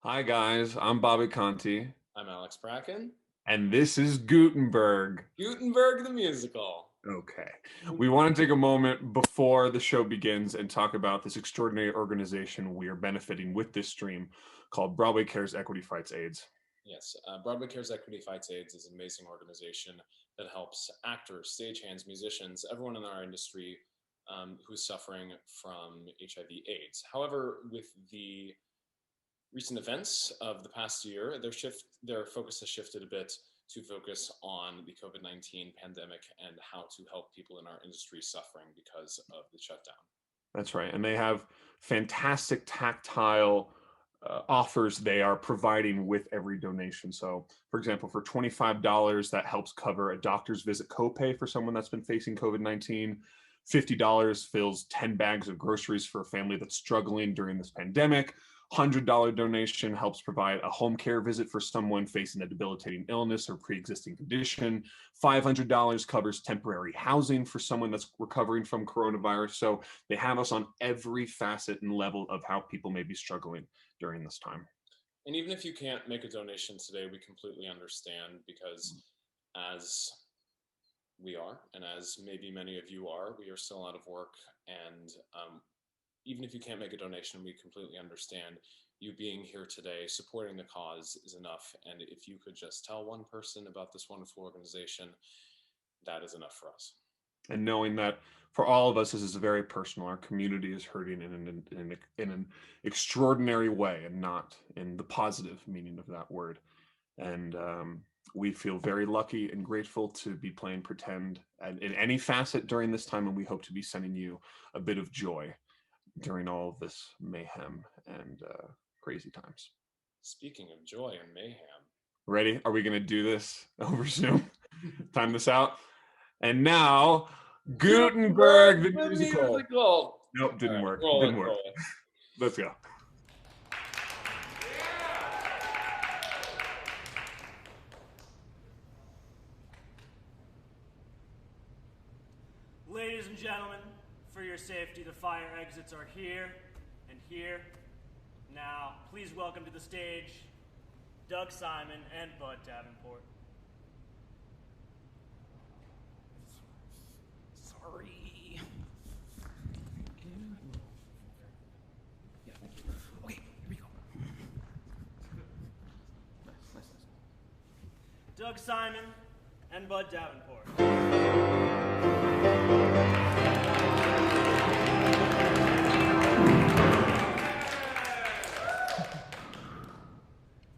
Hi guys, I'm Bobby Conti, I'm Alex Bracken. and this is Gutenberg. Gutenberg the musical. Okay. We want to take a moment before the show begins and talk about this extraordinary organization we are benefiting with this stream called Broadway Cares Equity Fights AIDS. Yes, Broadway Cares Equity Fights AIDS is an amazing organization that helps actors, stagehands, musicians, everyone in our industry who's suffering from HIV/AIDS. However, with the recent events of the past year, their focus has shifted a bit to focus on the COVID-19 pandemic and how to help people in our industry suffering because of the shutdown. That's right. And they have fantastic tactile offers they are providing with every donation. So, for example, for $25, that helps cover a doctor's visit copay for someone that's been facing COVID-19. $50 fills 10 bags of groceries for a family that's struggling during this pandemic. $100 donation helps provide a home care visit for someone facing a debilitating illness or pre-existing condition. $500 covers temporary housing for someone that's recovering from coronavirus. So they have us on every facet and level of how people may be struggling during this time. And even if you can't make a donation today, we completely understand because as we are, and as maybe many of you are, we are still out of work. And even if you can't make a donation, we completely understand. You being here today, supporting the cause is enough. And if you could just tell one person about this wonderful organization, that is enough for us. And knowing that for all of us, this is very personal. Our community is hurting in an extraordinary way and not in the positive meaning of that word. And we feel very lucky and grateful to be playing pretend in any facet during this time. And we hope to be sending you a bit of joy during all of this mayhem and crazy times. Speaking of joy and mayhem. Ready? Are we going to do this over Zoom? Time this out. And now, Gutenberg the musical. Nope, didn't work. Didn't work. Let's go. Ladies and gentlemen, for your safety, the fire exits are here and here. Now, please welcome to the stage Doug Simon and Bud Davenport. Sorry. Yeah. Okay, here we go. Nice. Doug Simon and Bud Davenport.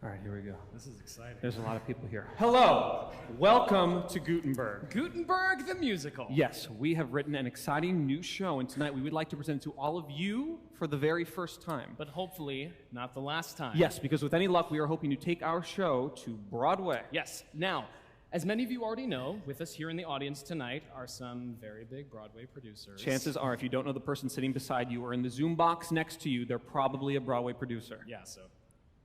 All right, here we go. This is exciting. There's a lot of people here. Hello! Welcome to Gutenberg. Gutenberg the musical. Yes, we have written an exciting new show, and tonight we would like to present it to all of you for the very first time. But hopefully not the last time. Yes, because with any luck, we are hoping to take our show to Broadway. Yes. Now, as many of you already know, with us here in the audience tonight are some very big Broadway producers. Chances are, if you don't know the person sitting beside you or in the Zoom box next to you, they're probably a Broadway producer. Yeah, so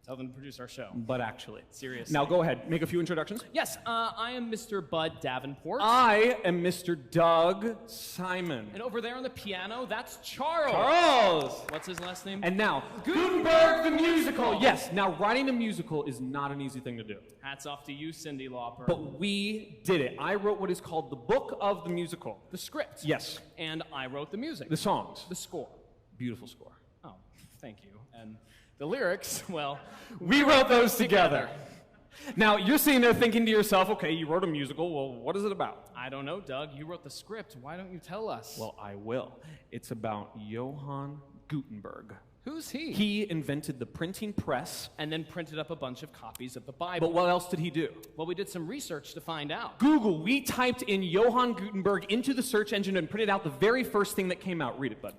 tell them to produce our show. But actually. Seriously. Now go ahead, make a few introductions. Yes, I am Mr. Bud Davenport. I am Mr. Doug Simon. And over there on the piano, that's Charles. Charles! What's his last name? And now, Gutenberg the musical! Yes, now writing a musical is not an easy thing to do. Hats off to you, Cyndi Lauper. But we did it. I wrote what is called the book of the musical. The script. Yes. And I wrote the music. The songs. The score. Beautiful score. Oh, thank you. And the lyrics, well, We wrote those together. Now, you're sitting there thinking to yourself, okay, you wrote a musical, well, what is it about? I don't know, Doug. You wrote the script. Why don't you tell us? Well, I will. It's about Johann Gutenberg. Who's he? He invented the printing press. And then printed up a bunch of copies of the Bible. But what else did he do? Well, we did some research to find out. Google, we typed in Johann Gutenberg into the search engine and printed out the very first thing that came out. Read it, bud.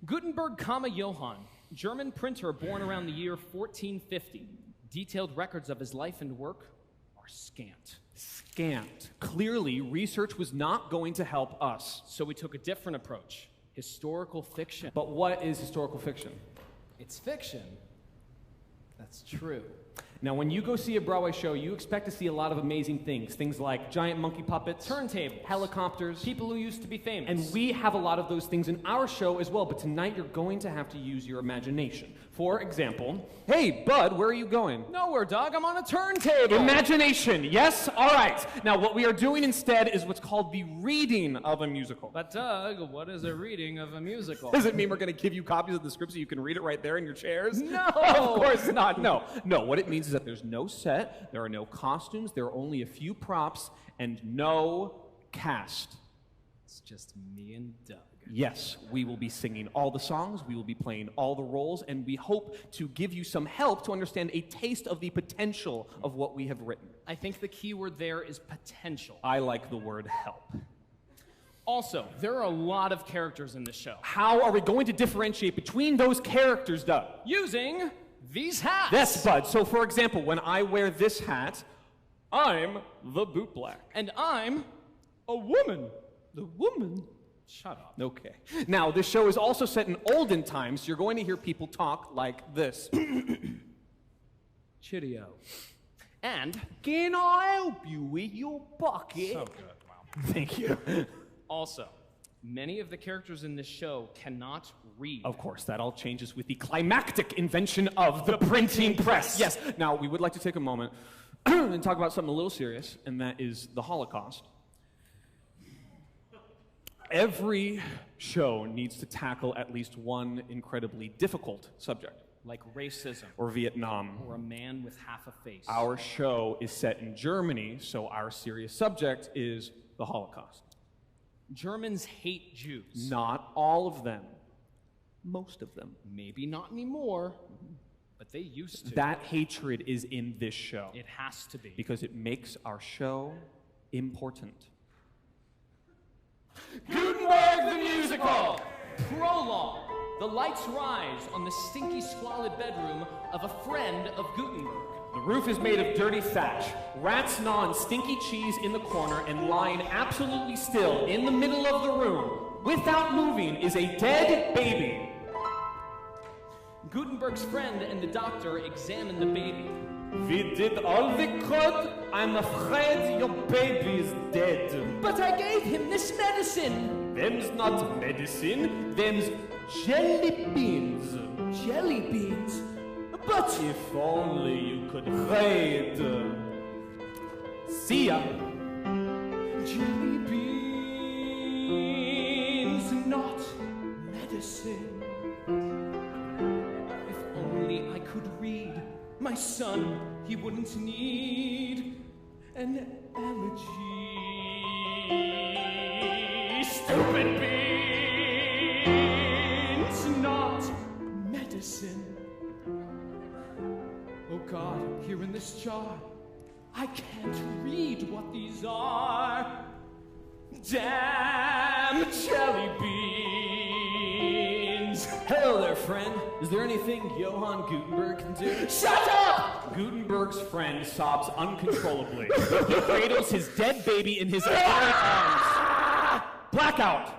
Gutenberg, Johann, German printer born around the year 1450. Detailed records of his life and work are scant. Scant. Clearly, research was not going to help us. So we took a different approach. Historical fiction. But what is historical fiction? It's fiction. That's true. Now, when you go see a Broadway show, you expect to see a lot of amazing things. Things like giant monkey puppets, turntables, helicopters, people who used to be famous. And we have a lot of those things in our show as well, but tonight you're going to have to use your imagination. For example, hey, Bud, where are you going? Nowhere, Doug. I'm on a turntable. Imagination, yes? All right. Now, what we are doing instead is what's called the reading of a musical. But, Doug, what is a reading of a musical? Does it mean we're going to give you copies of the script so you can read it right there in your chairs? No! Of course not. No. What it means is that there's no set, there are no costumes, there are only a few props, and no cast. It's just me and Doug. Yes, we will be singing all the songs, we will be playing all the roles, and we hope to give you some help to understand a taste of the potential of what we have written. I think the key word there is potential. I like the word help. Also, there are a lot of characters in this show. How are we going to differentiate between those characters, Doug? Using these hats. Yes, Bud. So, for example, when I wear this hat, I'm the bootblack. And I'm a woman. The woman? Shut up. Okay. Now, this show is also set in olden times, so you're going to hear people talk like this. Cheerio. And, can I help you with your bucket? So good. Wow. Thank you. Also, many of the characters in this show cannot read. Of course, that all changes with the climactic invention of the printing press. Yes. Now, we would like to take a moment and talk about something a little serious, and that is the Holocaust. Every show needs to tackle at least one incredibly difficult subject. Like racism. Or Vietnam. Or a man with half a face. Our show is set in Germany, so our serious subject is the Holocaust. Germans hate Jews. Not all of them. Most of them. Maybe not anymore, but they used to. That hatred is in this show. It has to be. Because it makes our show important. Gutenberg the Musical! Prologue. The lights rise on the stinky, squalid bedroom of a friend of Gutenberg. The roof is made of dirty thatch. Rats gnaw on stinky cheese in the corner, and lying absolutely still in the middle of the room, without moving, is a dead baby. Gutenberg's friend and the doctor examine the baby. We did all we could. I'm afraid your baby is dead. But I gave him this medicine. Them's not medicine, them's jelly beans. Jelly beans? But if only you could read. See ya. Jelly beans, not medicine. If only I could read. My son, he wouldn't need an elegy. Stupid beans, not medicine. Oh God, here in this jar, I can't read what these are. Damn jelly beans. Hello there, friend. Is there anything Johann Gutenberg can do? Shut up! Gutenberg's friend sobs uncontrollably. He cradles his dead baby in his arms. Blackout.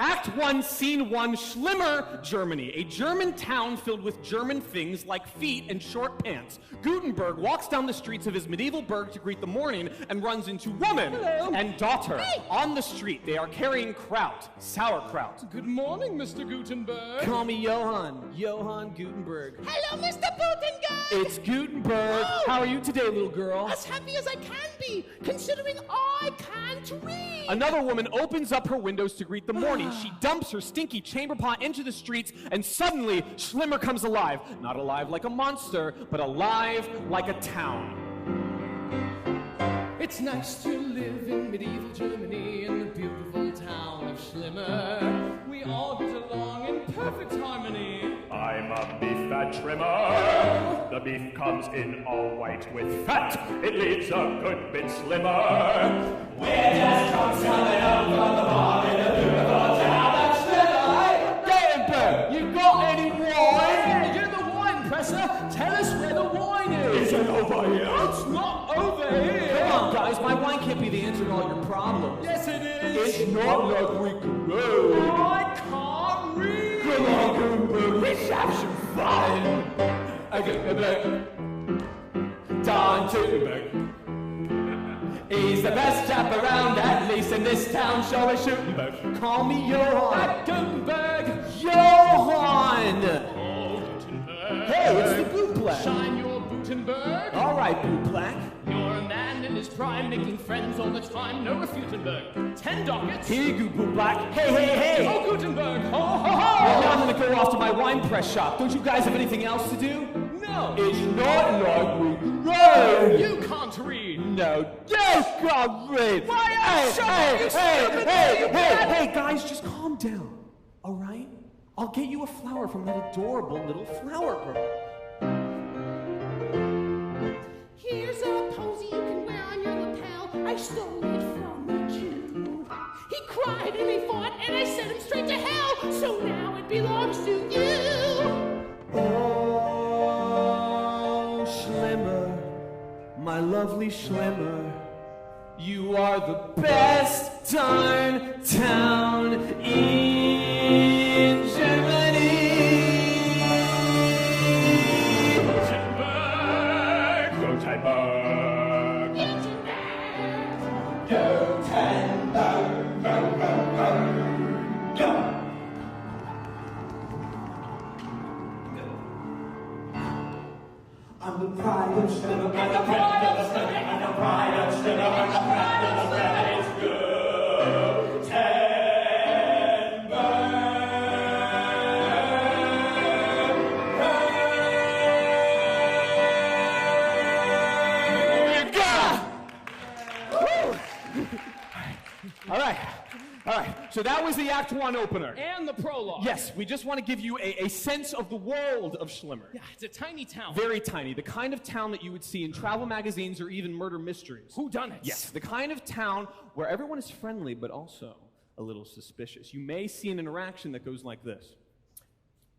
Act 1, Scene 1, Schlimmer, Germany. A German town filled with German things like feet and short pants. Gutenberg walks down the streets of his medieval burg to greet the morning and runs into woman and daughter. Hey. On the street, they are carrying kraut, sauerkraut. Good morning, Mr. Gutenberg. Call me Johann. Johann Gutenberg. Hello, Mr. Butengard! It's Gutenberg. Oh. How are you today, little girl? As happy as I can be, considering I can't read! Another woman opens up her windows to greet the morning. She dumps her stinky chamber pot into the streets, and suddenly, Schlimmer comes alive. Not alive like a monster, but alive like a town. It's nice to live in medieval Germany in the beautiful town of Schlimmer. We all get along in perfect harmony. I'm a beef fat trimmer. The beef comes in all white with fat. It leaves a good bit slimmer. We're just drunks coming up from the bar in the beautiful town of Schlimmer. Gutenberg, you got any wine? Yeah, you're the wine presser. Tell us where the wine is. Is it over here? It's not over here. Come on, guys, my wine can't be the answer to all your problems. Yes, it is. It's not like we can read. I can't read. Come on, Gutenberg, let's have some fun. Okay, Don Tootenberg. He's the best chap around, at least in this town, show is Schuttenberg. Call me Johann. At Gutenberg. Johann! Oh, Gutenberg. Hey, it's the Bootblack. Shine your Gutenberg. All right, Bootblack. You're a man in his prime, making friends all the time. No refutenberg. 10 dockets. Here you go, Bootblack. Hey, hey, hey! Oh, Gutenberg. Ho, ho, Well, ho! now I'm gonna go off to my wine press shop. Don't you guys have anything else to do? No. It's not like we can read. You can't read. No, you can't read. Why, Hey, shut hey, up, you hey, stupid hey, little hey, brat. hey, guys, just calm down. All right? I'll get you a flower from that adorable little flower girl. Here's a posy you can wear on your lapel. I stole it from a Jew. He cried and he fought, and I sent him straight to hell. So now it belongs to you. Oh, Schlimmer, my lovely Schlimmer, you are the best darn town in Germany. Gutenberg, Gutenberg. I'm the pride of Schlimmer, I'm the pride of Schlimmer, I'm the pride of Schlimmer, I'm the pride of Schlimmer, it's All right, so that was the Act 1 opener. And the prologue. Yes, we just want to give you a sense of the world of Schlimmer. Yeah, it's a tiny town. Very tiny, the kind of town that you would see in travel magazines or even murder mysteries. Whodunits. Yes, the kind of town where everyone is friendly but also a little suspicious. You may see an interaction that goes like this.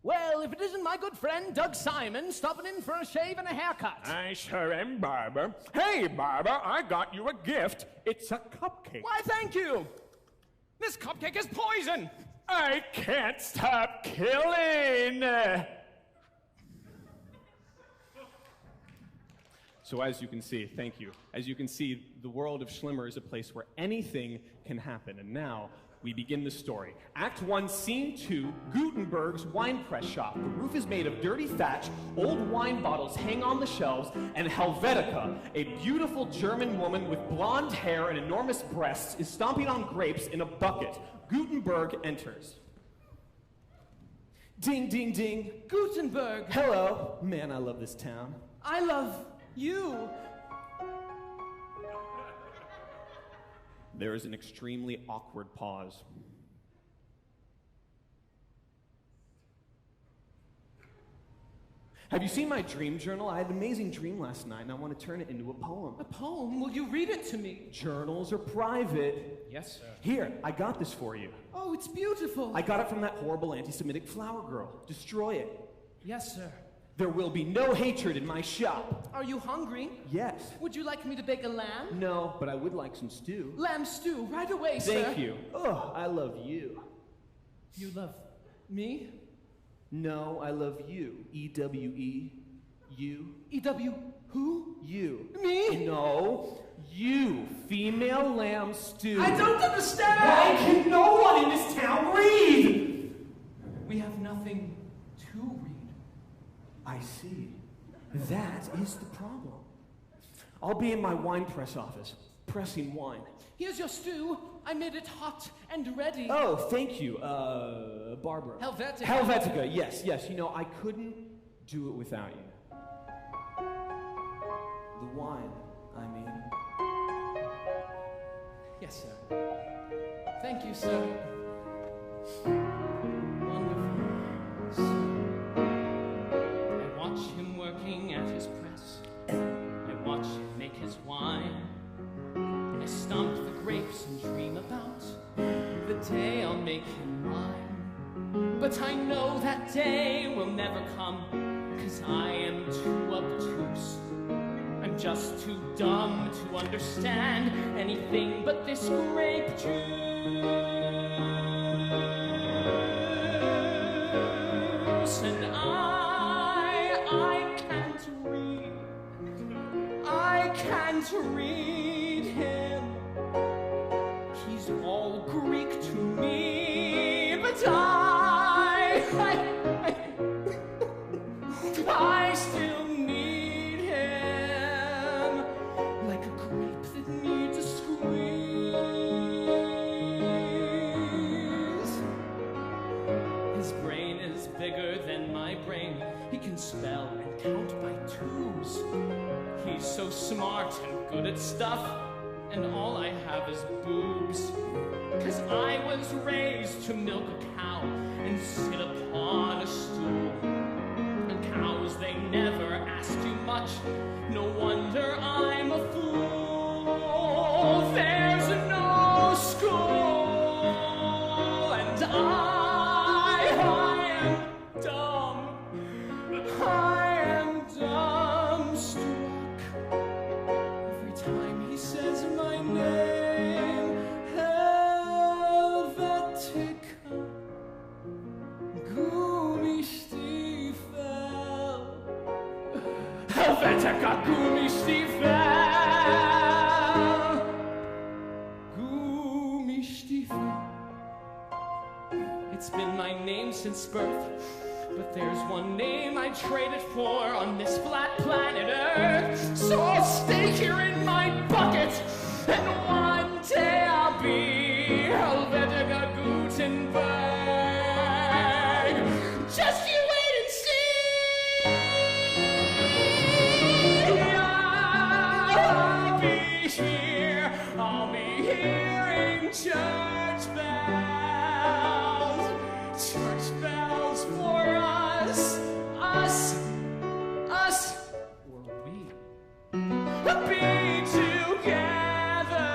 Well, if it isn't my good friend Doug Simon stopping in for a shave and a haircut. I sure am, Barber. Hey, Barber, I got you a gift. It's a cupcake. Why, thank you. This cupcake is poison. I can't stop killing. So as you can see, thank you. As you can see, the world of Schlimmer is a place where anything can happen. And now we begin the story. Act 1, Scene 2, Gutenberg's wine press shop. The roof is made of dirty thatch, old wine bottles hang on the shelves, and Helvetica, a beautiful German woman with blonde hair and enormous breasts, is stomping on grapes in a bucket. Gutenberg enters. Ding, ding, ding. Gutenberg. Hello. Man, I love this town. I love you. There is an extremely awkward pause. Have you seen my dream journal? I had an amazing dream last night, and I want to turn it into a poem. A poem? Will you read it to me? Journals are private. Yes, sir. Here, I got this for you. Oh, it's beautiful. I got it from that horrible anti-Semitic flower girl. Destroy it. Yes, sir. There will be no hatred in my shop. Are you hungry? Yes. Would you like me to bake a lamb? No, but I would like some stew. Lamb stew, right away, sir. Thank you. Oh, I love you. You love me? No, I love you. E-W-E. You. E-W who? You. Me? No. You. Female lamb stew. I don't understand! Why can no one in this town read? We have nothing to read. I see. That is the problem. I'll be in my wine press office, pressing wine. Here's your stew. I made it hot and ready. Oh, thank you, Barbara. Helvetica. Helvetica, yes, yes. You know, I couldn't do it without you. The wine, I mean. Yes, sir. Thank you, sir. Wonderful. Sir. I watch him working at his press. I watch him make his wine. I stomp the grapes and dream about the day I'll make him mine. But I know that day will never come, 'cause I am too obtuse. I'm just too dumb to understand anything but this grape juice. And I can't read. I can't read him. He's all Greek to me, but I still need him, like a grape that needs a squeeze. His brain is bigger than my brain. He can spell and count by twos. He's so smart and good at stuff, and all I have is boobs. 'Cause I was raised to milk a cow and sit upon a stool. And cows, they never ask you much. No wonder I'm a fool. There's no school, and I am dumb. I am dumbstruck every time he says my name. Helvetica Gummistiefel. Helvetica Gummistiefel. Gummistiefel. It's been my name since birth. But there's one name I traded for on this flat planet Earth. So I'll stay here in my bucket, and one day I'll be Helvetica Gutenberg. Just you wait and see. I'll be here. I'll be hearing church bells. Church bells for us, or we, be together,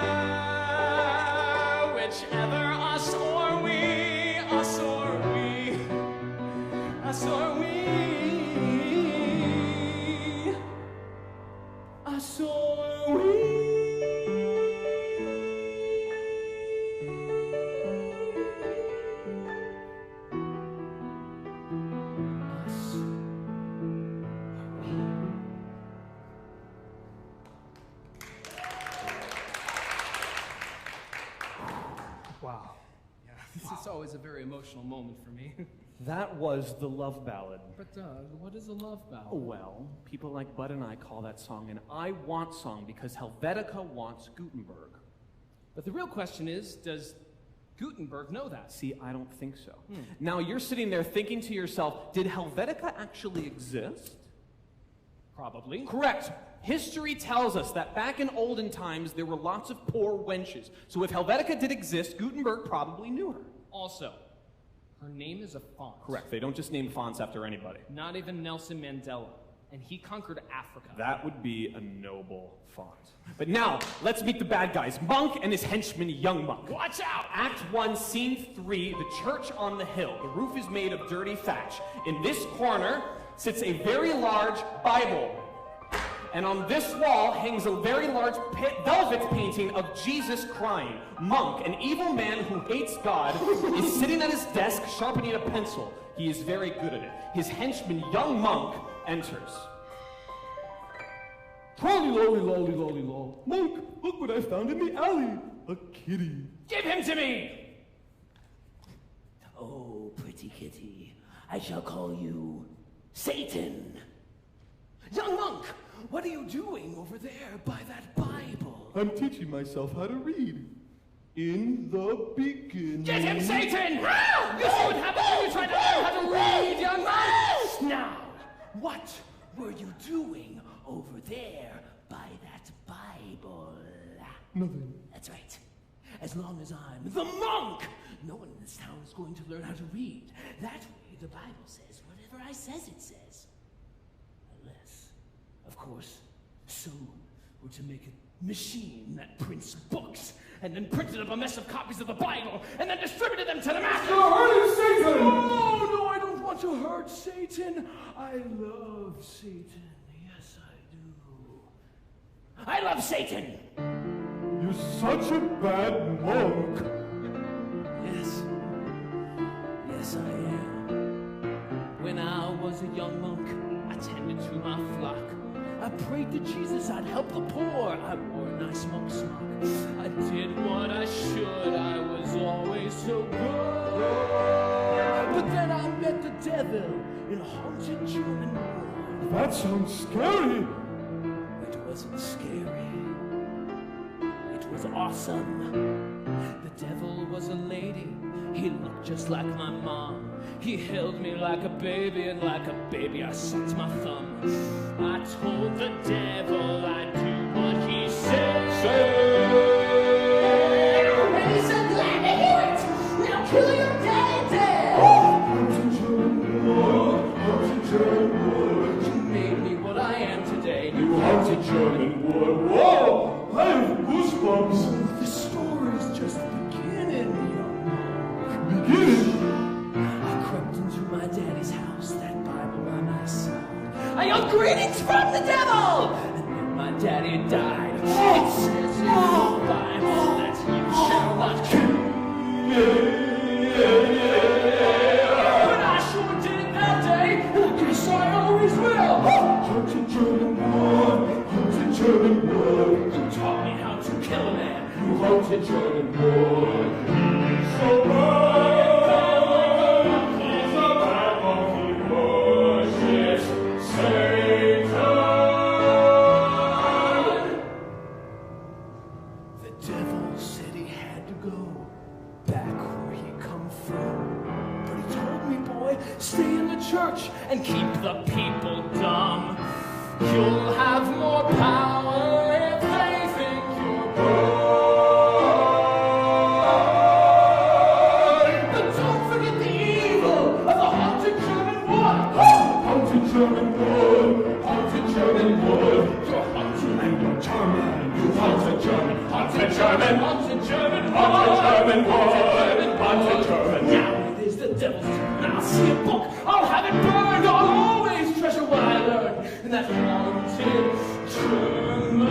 whichever us or we, us or we, us or we, us or we. Wow. Yeah, this is always a very emotional moment for me. That was the love ballad. But what is a love ballad? Well, people like Bud and I call that song an I want song because Helvetica wants Gutenberg. But the real question is, does Gutenberg know that? See, I don't think so. Now you're sitting there thinking to yourself, did Helvetica actually exist? Probably. Correct. History tells us that back in olden times, there were lots of poor wenches. So if Helvetica did exist, Gutenberg probably knew her. Also, her name is a font. Correct. They don't just name fonts after anybody. Not even Nelson Mandela. And he conquered Africa. That would be a noble font. But now, let's meet the bad guys. Monk and his henchman, Young Monk. Watch out! Act 1, Scene 3, the church on the hill. The roof is made of dirty thatch. In this corner sits a very large Bible. And on this wall hangs a very large velvet painting of Jesus crying. Monk, an evil man who hates God, is sitting at his desk sharpening a pencil. He is very good at it. His henchman, Young Monk, enters. Trolly lolly lolly lolly lol. Monk, look what I found in the alley. A kitty. Give him to me! Oh, pretty kitty, I shall call you Satan. Young Monk, what are you doing over there by that Bible? I'm teaching myself how to read. In the beginning. Get him, Satan! This is what happens when you try to learn how to read, Young Monk! Now, what were you doing over there by that Bible? Nothing. That's right. As long as I'm the monk, no one in this town is going to learn how to read. That way, the Bible says whatever I says it says. Unless, of course, someone were to make a machine that prints books and then printed up a mess of copies of the Bible and then distributed them to the masses. You're hurting Satan! No, I don't want to hurt Satan. I love Satan. Yes, I do. I love Satan! You're such a bad monk. Yes. Yes, I am. When I was a young monk, I tended to my flock. I prayed to Jesus I'd help the poor. I wore a nice monk smock. I did what I should. I was always so good. But then I met the devil in a haunted German wood. That sounds scary. It wasn't scary. It was awesome. The devil was a lady. He looked just like my mom. He held me like a baby, and like a baby I sucked my thumb. I told the devil I'd do what he said. And he said, glad to hear it. Now kill your daddy dead. You made me what I am today. You haunted German wood. Whoa! I have goosebumps. The story's just beginning, young monk. Beginning? I crept into my daddy's house, that Bible by my side. I yelled greetings from the devil! And when my daddy died, it says in the Bible that you shall not kill. But I sure did it that day, and I guess I always will. Haunted German wood. Haunted German wood. You taught me how to kill a man. You haunted German wood. He's so bad. He's a bad monkey. Worships Satan. The devil said he had to go back where he come from. But he told me, boy, stay in the church and keep the people dumb. You'll have more power if they think you're good. But don't forget the evil of the haunted German wood. Haunted German wood. Haunted German wood. You're haunted And you're charming. You haunted German. Haunted haunted German. German Haunted German wood. Haunted German. Now it is the devil's turn. I'll see a book. I'll have it burned. I'll always treasure what I learned in that haunted German.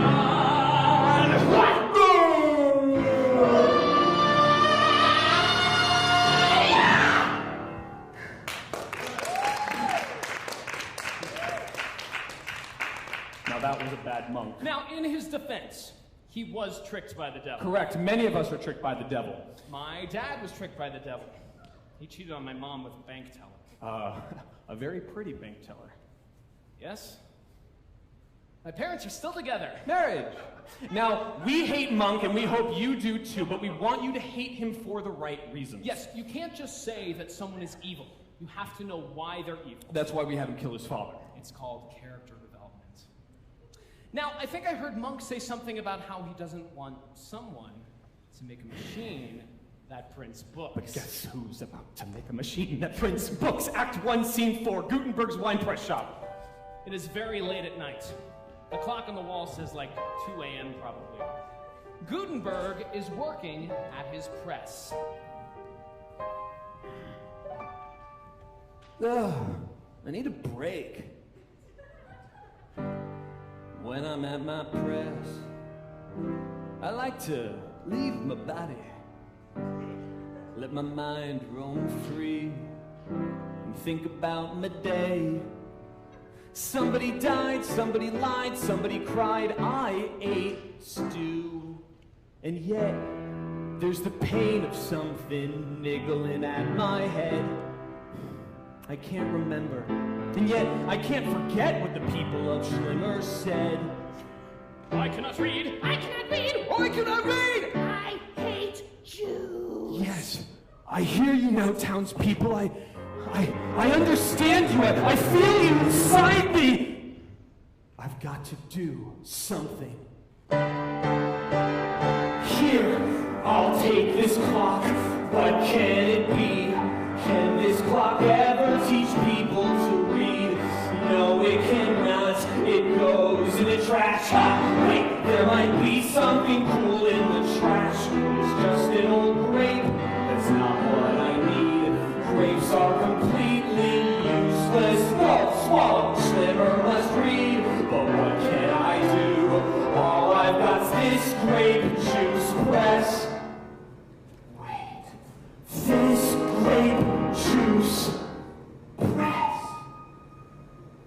Now that was a bad monk. Now, in his defense, he was tricked by the devil. Correct. Many of us are tricked by the devil. My dad was tricked by the devil. He cheated on my mom with a bank teller. A very pretty bank teller. Yes? My parents are still together. Marriage. Now, we hate Monk, and we hope you do too, but we want you to hate him for the right reasons. Yes, you can't just say that someone is evil. You have to know why they're evil. That's why we had him kill his father. It's called character development. Now, I think I heard Monk say something about how he doesn't want someone to make a machine that prints books. But guess who's about to make a machine that prints books? Act 1, Scene 4, Gutenberg's wine press shop. It is very late at night. The clock on the wall says like 2 a.m. probably. Gutenberg is working at his press. I need a break. When I'm at my press, I like to leave my body, let my mind roam free, and think about my day. Somebody died, somebody lied, somebody cried, I ate stew. And yet, there's the pain of something niggling at my head. I can't remember, and yet I can't forget what the people of Schlimmer said. I cannot read. I cannot read. I cannot read! I hate Jews. Yes, I hear you now, townspeople. I understand you. I feel you inside me. I've got to do something. Here, I'll take this clock. What can it be? Can this clock ever teach people to read? No, it cannot. It goes in the trash. Wait, there might be something cool in the trash. It's just an old grape. That's not what I need. Grapes are completely useless. No, swallow, Schlimmer must read. But what can I do? All I've got's this grape juice press. Wait, this grape juice press.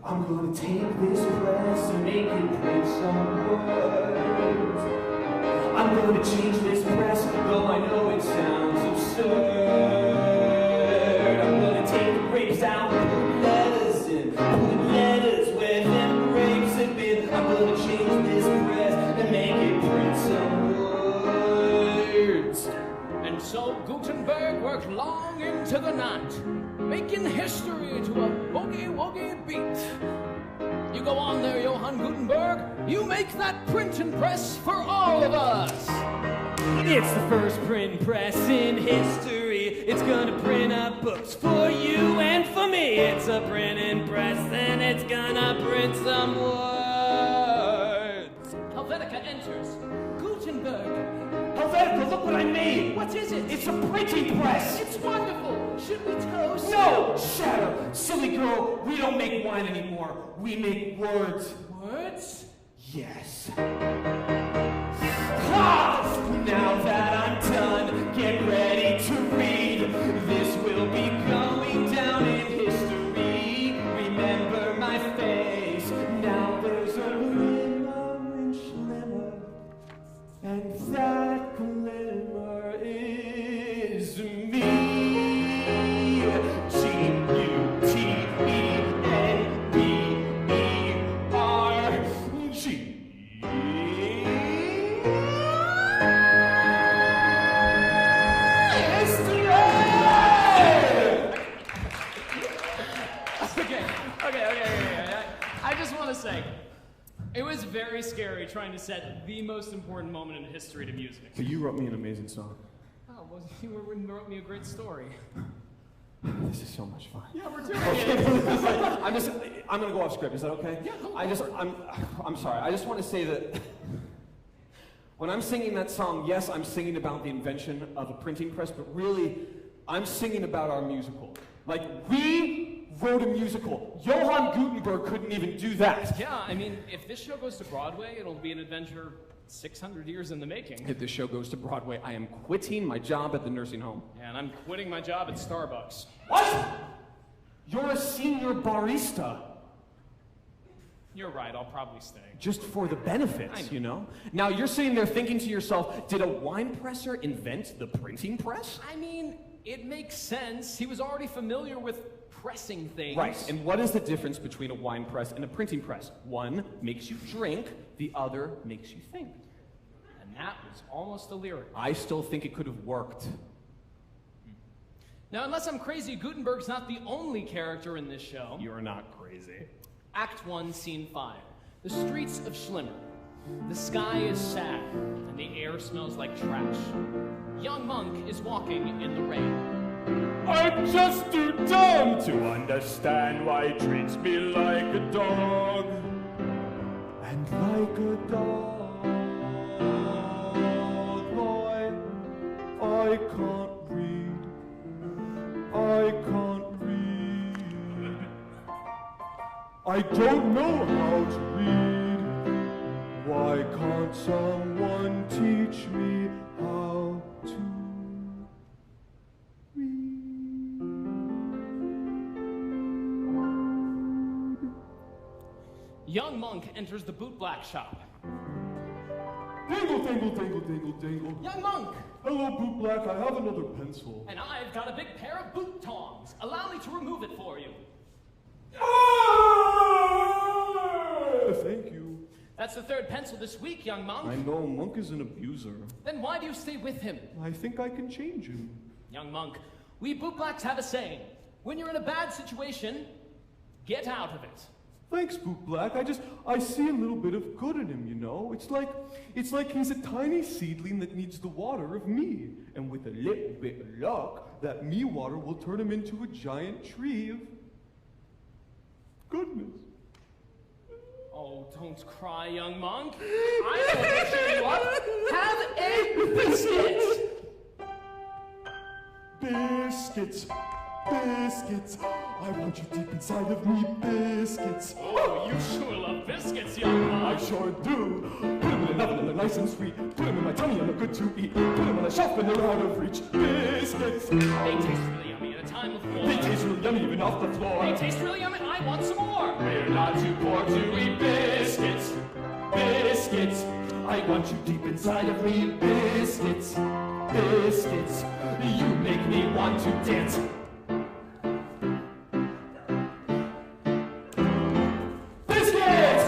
I'm gonna take this press and make it gonna change this press, though I know it sounds absurd. I'm gonna take the grapes out and put letters in, put letters where them grapes have been. I'm gonna change this press and make it print some words. And so Gutenberg worked long into the night, making history to a boogie-woogie beat. You go on there, Johann Gutenberg, you make that printing press for all of us. It's the first print press in history. It's gonna print up books for you and for me. It's a printing press and it's gonna print some words. Helvetica enters. Gutenberg. Helvetica, look what I made! What is it? It's a printing press! It's wonderful. Should we toast? No! Shatter! Silly girl, we don't make wine anymore. We make words. Words? Yes. Ha! Now that I'm done, get ready to read. This will be going down in history. Remember my face. Now there's a glimmer and shimmer, and that glimmer is me. Say, it was very scary trying to set the most important moment in history to music. But you wrote me an amazing song. Oh, well, you wrote me a great story. This is so much fun. Yeah, we're doing it. I'm gonna go off script. Is that okay? Yeah, go. I'm sorry. I just want to say that when I'm singing that song, yes, I'm singing about the invention of a printing press, but really, I'm singing about our musical. Like, we wrote a musical. Johann Gutenberg couldn't even do that. Yeah, I mean, if this show goes to Broadway, it'll be an adventure 600 years in the making. If this show goes to Broadway, I am quitting my job at the nursing home. And I'm quitting my job at Starbucks. What? You're a senior barista. You're right, I'll probably stay. Just for the benefits, you know? Now you're sitting there thinking to yourself, did a wine presser invent the printing press? I mean, it makes sense. He was already familiar with pressing things. Right, and what is the difference between a wine press and a printing press? One makes you drink, the other makes you think. And that was almost a lyric. I still think it could have worked. Now, unless I'm crazy, Gutenberg's not the only character in this show. You're not crazy. Act 1, Scene 5. The streets of Schlimmer. The sky is sad, and the air smells like trash. Young Monk is walking in the rain. I'm just too dumb to understand why he treats me like a dog. And like a dog, boy, I can't read. I can't read. I don't know how to read. Why can't someone teach me how to read? Young Monk enters the bootblack shop. Dangle, dangle, dangle, dangle, dangle. Young Monk! Hello, bootblack, I have another pencil. And I've got a big pair of boot tongs. Allow me to remove it for you. Thank you. That's the third pencil this week, young Monk. I know, Monk is an abuser. Then why do you stay with him? I think I can change him. Young Monk, we bootblacks have a saying. When you're in a bad situation, get out of it. Thanks, bootblack. I see a little bit of good in him, you know? It's like he's a tiny seedling that needs the water of me. And with a little bit of luck, that me water will turn him into a giant tree of goodness. Oh, don't cry, young Monk. I will cheer you up. Have a biscuit. Biscuits. Biscuits. I want you deep inside of me, biscuits. Oh, you sure love biscuits, young Monk. I sure do. Put them in an oven and they're nice and sweet. Put them in my tummy and they're good to eat. Put them on a shelf and they're out of reach. Biscuits. They taste really yummy at a time of war. They taste really yummy even off the floor. They taste really yummy. I want some more. We're not too poor to eat biscuits. Biscuits. I want you deep inside of me. Biscuits, biscuits, you make me want to dance. Biscuits!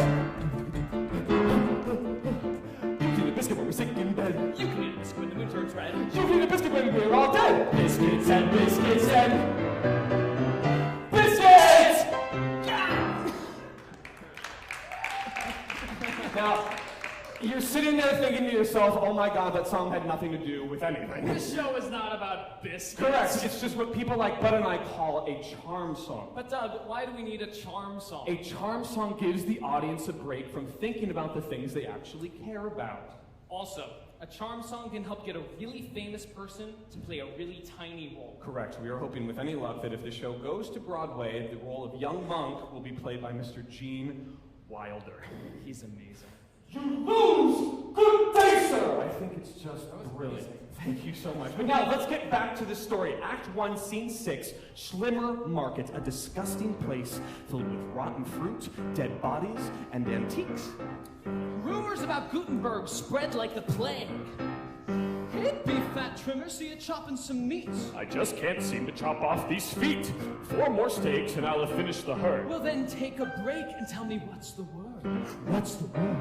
You can eat a biscuit when we're sick in bed. You can eat a biscuit when the moon turns red. You can eat a biscuit when we're all dead. Biscuits and biscuits and... Now, you're sitting there thinking to yourself, oh my god, that song had nothing to do with anything. This show is not about biscuits. Correct. It's just what people like Bud and I call a charm song. But Doug, why do we need a charm song? A charm song gives the audience a break from thinking about the things they actually care about. Also, a charm song can help get a really famous person to play a really tiny role. Correct. We are hoping with any luck that if the show goes to Broadway, the role of young Monk will be played by Mr. Gene Wilder. He's amazing. You lose! Good day, sir! I think it's just brilliant. Thank you so much. But now, let's get back to the story. Act 1, Scene 6, Schlimmer Market, a disgusting place filled with rotten fruit, dead bodies, and antiques. Rumors about Gutenberg spread like the plague. Hey, beef fat trimmer, see you chopping some meat. I just can't seem to chop off these feet. 4 more steaks and I'll have finished the herd. Well, then take a break and tell me what's the word. What's the word?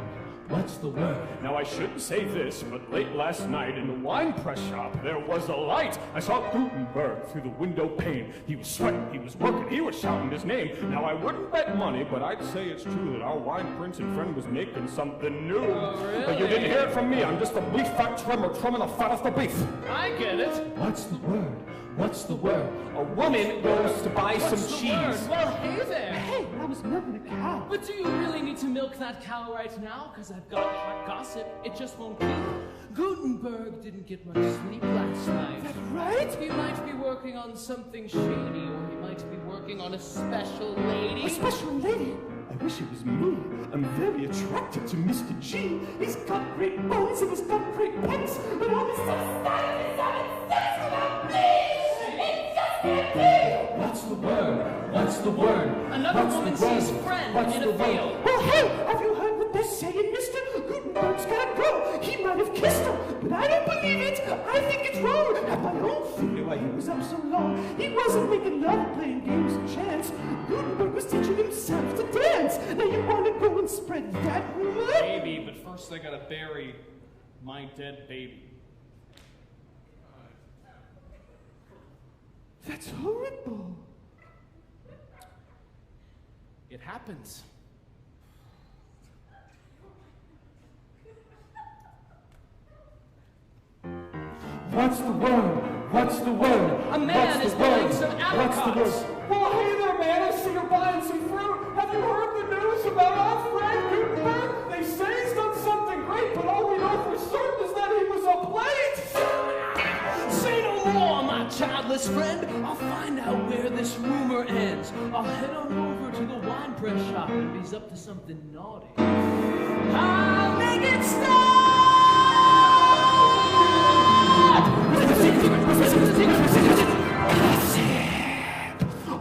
What's the word? Now I shouldn't say this, but late last night in the wine press shop, there was a light. I saw Gutenberg through the window pane. He was sweating, he was working, he was shouting his name. Now I wouldn't bet money, but I'd say it's true that our wine printing friend was making something new. Oh, really? But you didn't hear it from me, I'm just a beef fat trimmer trimming the fat off the beef. I get it. What's the word? What's the word? A woman goes to buy What's some the cheese. word? Well, hey there. Hey, I was milking a cow. But do you really need to milk that cow right now? Because I've got hot gossip. It just won't keep. Gutenberg didn't get much sleep last night. That's right. He might be working on something shady, or he might be working on a special lady. A special lady. I wish it was me. I'm very attracted to Mr. G. He's got great bones and he's got great pecs. But I'll be so stunned if someone says about me. It just can't be. What's the word? What's the word? Another What's woman the word? sees friend What's in the a field. word? Well, hey, have you heard what they're saying, mister? Gutenberg's gotta go. He might have kissed her, but I don't believe it. I think it's wrong. Have my own theory why he was up so long. He wasn't making love, playing games of chance. Gutenberg was teaching himself to dance. Now you want to go and spread that rumor? Maybe, but first I gotta bury my dead baby. That's horrible. It happens. What's the word? What's the word? A man is buying some What's the apricots. word? Well, hey there, man. I see you're buying some fruit. Have you heard the news about our friend Gutenberg? They say he's done something great, but all we know for certain is that he was a plate. Say no more, my childless friend. I'll find out where this rumor ends. I'll head on over to the wine press shop, and if he's up to something naughty, I'll make it stop!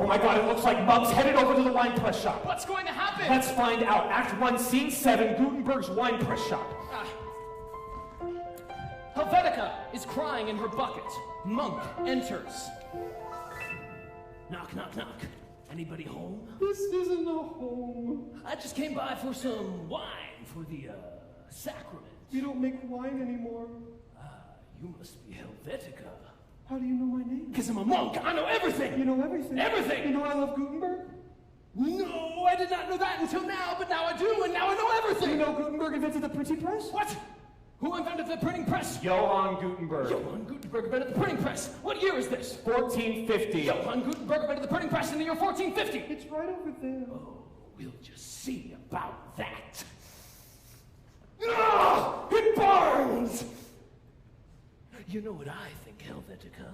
Oh my god, it looks like Muggs headed over to the wine press shop. What's going to happen? Let's find out. Act 1, Scene 7, Gutenberg's wine press shop. Helvetica is crying in her bucket. Monk enters. Knock, knock, knock. Anybody home? This isn't a home. I just came by for some wine for the, sacrament. We don't make wine anymore. You must be Helvetica. How do you know my name? Because I'm a monk. I know everything. You know everything. Everything. You know I love Gutenberg? No, I did not know that until now, but now I do, and now I know everything. You know Gutenberg invented the printing press? What? Who invented the printing press? Johann Gutenberg. Johann Gutenberg invented the printing press. What year is this? 1450. Johann Gutenberg invented the printing press in the year 1450. It's right over there. Oh, we'll just see about that. Ah! It burns! You know what I think, Helvetica?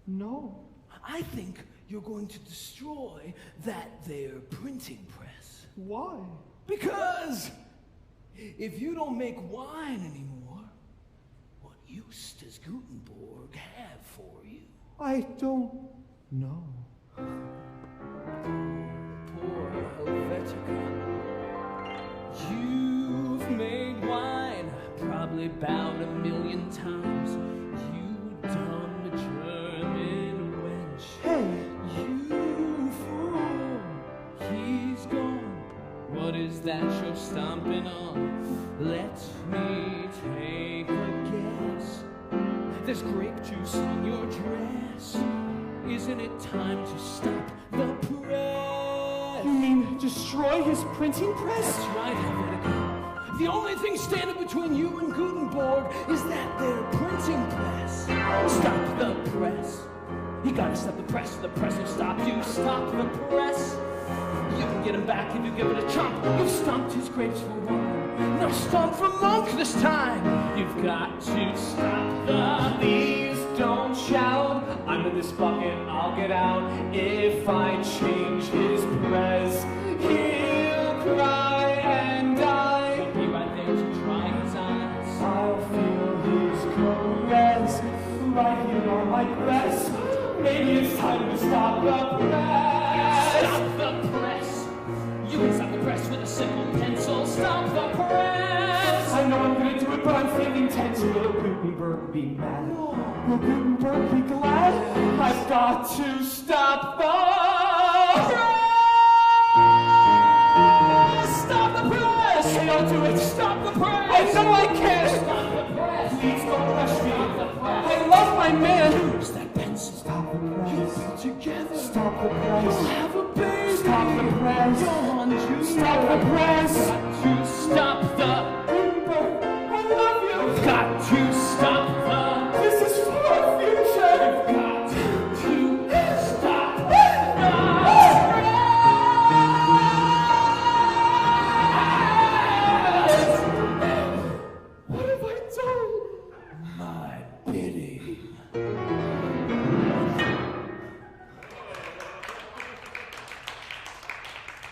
No. I think you're going to destroy that there printing press. Why? Because if you don't make wine anymore, what use does Gutenberg have for you? I don't know. Poor Helvetica. You've made wine probably bowed 1,000,000 times. You dumb German wench. Hey! You fool! He's gone. What is that you're stomping on? Let me take a guess. There's grape juice on your dress. Isn't it time to stop the press? You mean destroy his printing press? That's right, Helvetica. The only thing standing between you and Gutenberg is that their printing press. Stop the press. You gotta stop the press, or the press will stop you. Stop the press. You can get him back if you give it a chomp. You've stomped his grapes for wine. Now stomp for Monk this time. You've got to stop the... Please don't shout. I'm in this bucket, I'll get out. If I change his press, he'll cry and die. He'll be right there to dry his eyes. I'll feel his caress right here on my press. Maybe it's time to stop the press. Stop the press. You can stop the press with a simple pencil. Stop the press. I know I'm gonna do it, but I'm feeling tense. Will Gutenberg be mad? Will Gutenberg be glad? I've got to stop the press. Stop the press. Hey, I'll do it. Stop the press. I know I can. Stop the press. Please don't rush me. Stop the press. I love my man. Use that pencil. Stop the press. Together. Stop the press. You'll have a baby. Stop the press. Go on, Junior. Stop the press. Got to stop the... Gutenberg, I love you. Got to stop the... This is for our future. Got to stop the... What have I done? My pity.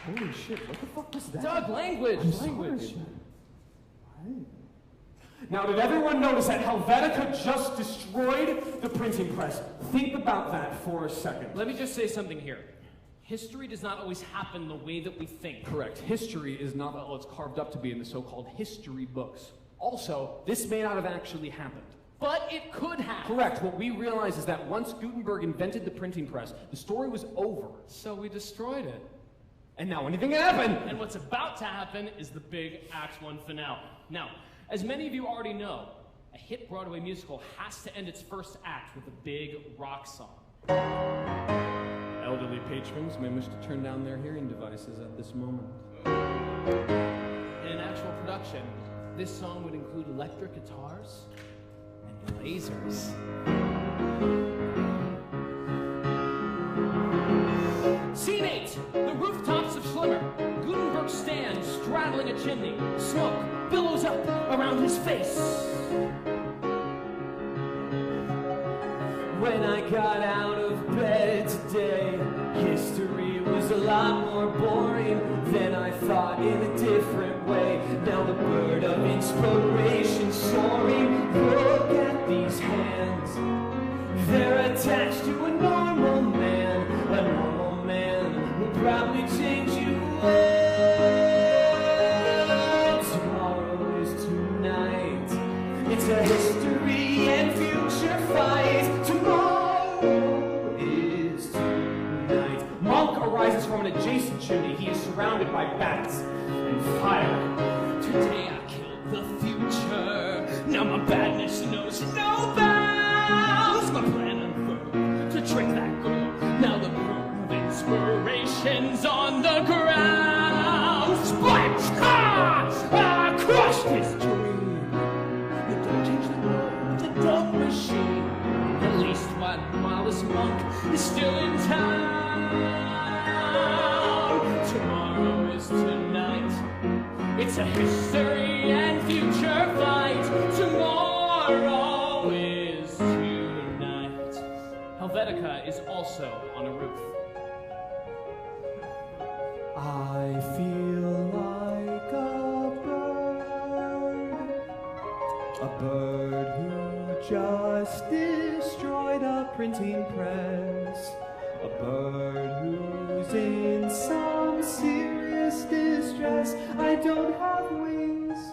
Holy shit, what the fuck was that? Doug, language. Language. Now, did everyone notice that Helvetica just destroyed the printing press? Think about that for a second. Let me just say something here. History does not always happen the way that we think. Correct. History is not all it's carved up to be in the so-called history books. Also, this may not have actually happened. But it could have. Correct. What we realize is that once Gutenberg invented the printing press, the story was over. So we destroyed it. And now anything can happen! And what's about to happen is the big Act 1 finale. Now, as many of you already know, a hit Broadway musical has to end its first act with a big rock song. Elderly patrons may wish to turn down their hearing devices at this moment. In an actual production, this song would include electric guitars and lasers. Scene 8, the rooftops of Schlimmer. Gutenberg stands straddling a chimney. Smoke billows up around his face. When I got out of bed today, history was a lot more boring than I thought in a different way. Now the bird of inspiration soaring. Look at these hands. They're attached to a normal man. A normal man will probably change you well. Tomorrow is tonight. It's a history and future fight. Tomorrow is tonight. Monk arises from an adjacent chimney. He is surrounded by bats and fire. Today I killed the future. Now my badness knows no bounds. My plan unfurled to trick that girl. Now the bird of inspiration's on the ground. Splash! Ah! I crushed his dream. But don't change the world with a dumb machine. At least while Wallace Monk is still in town. Tomorrow is tonight. It's a history and future fight. Tomorrow is tonight. Helvetica is also on a roof. I feel like a bird who just destroyed a printing press, a bird who's in some serious distress. I don't have wings,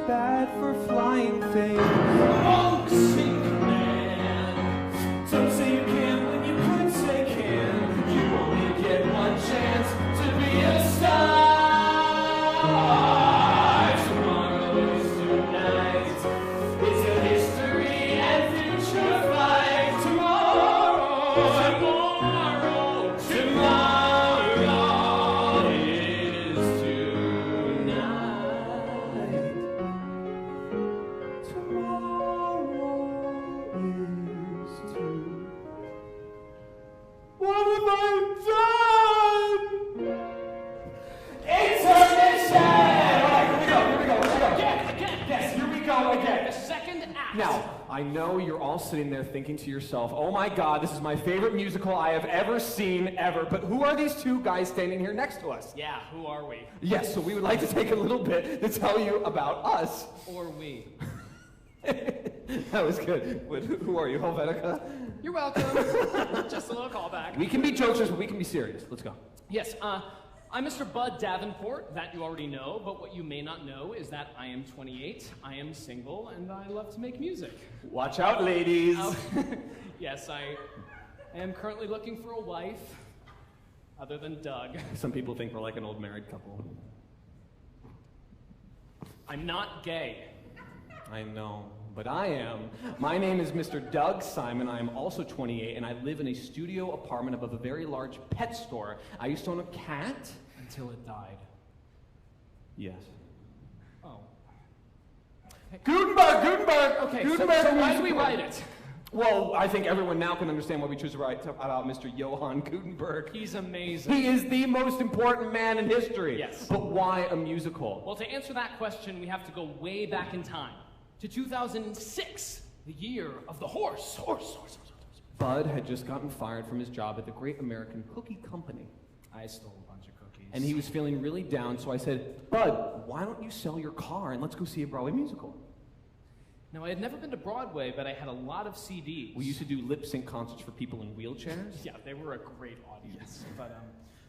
bad for flying things. Monks in command. Some say you can when you could say can. You only get one chance to be a star. Tomorrow is tonight. It's a history and future fight. Tomorrow is What have I done? Here we go again. The second act. Now, I know you're all sitting there thinking to yourself, oh my God, this is my favorite musical I have ever seen, ever. But who are these two guys standing here next to us? Yeah, who are we? Yes, so we would like to take a little bit to tell you about us. Or we. That was good. Who are you, Helvetica? You're welcome. Just a little callback. We can be jokesters, but we can be serious. Let's go. Yes, I'm Mr. Bud Davenport, that you already know, but what you may not know is that I am 28, I am single, and I love to make music. Watch out, ladies. Yes, I am currently looking for a wife, other than Doug. Some people think we're like an old married couple. I'm not gay. I know, but I am. My name is Mr. Doug Simon. I am also 28, and I live in a studio apartment above a very large pet store. I used to own a cat. Until it died. Yes. Oh. Gutenberg! Okay, Gutenberg, so why do we write it? Well, I think everyone now can understand why we choose to write about Mr. Johann Gutenberg. He's amazing. He is the most important man in history. Yes. But why a musical? Well, to answer that question, we have to go way back in time. To 2006, the year of the horse. Bud had just gotten fired from his job at the Great American Cookie Company. I stole a bunch of cookies. And he was feeling really down, so I said, Bud, why don't you sell your car and let's go see a Broadway musical? Now, I had never been to Broadway, but I had a lot of CDs. We used to do lip sync concerts for people in wheelchairs. Yeah, they were a great audience.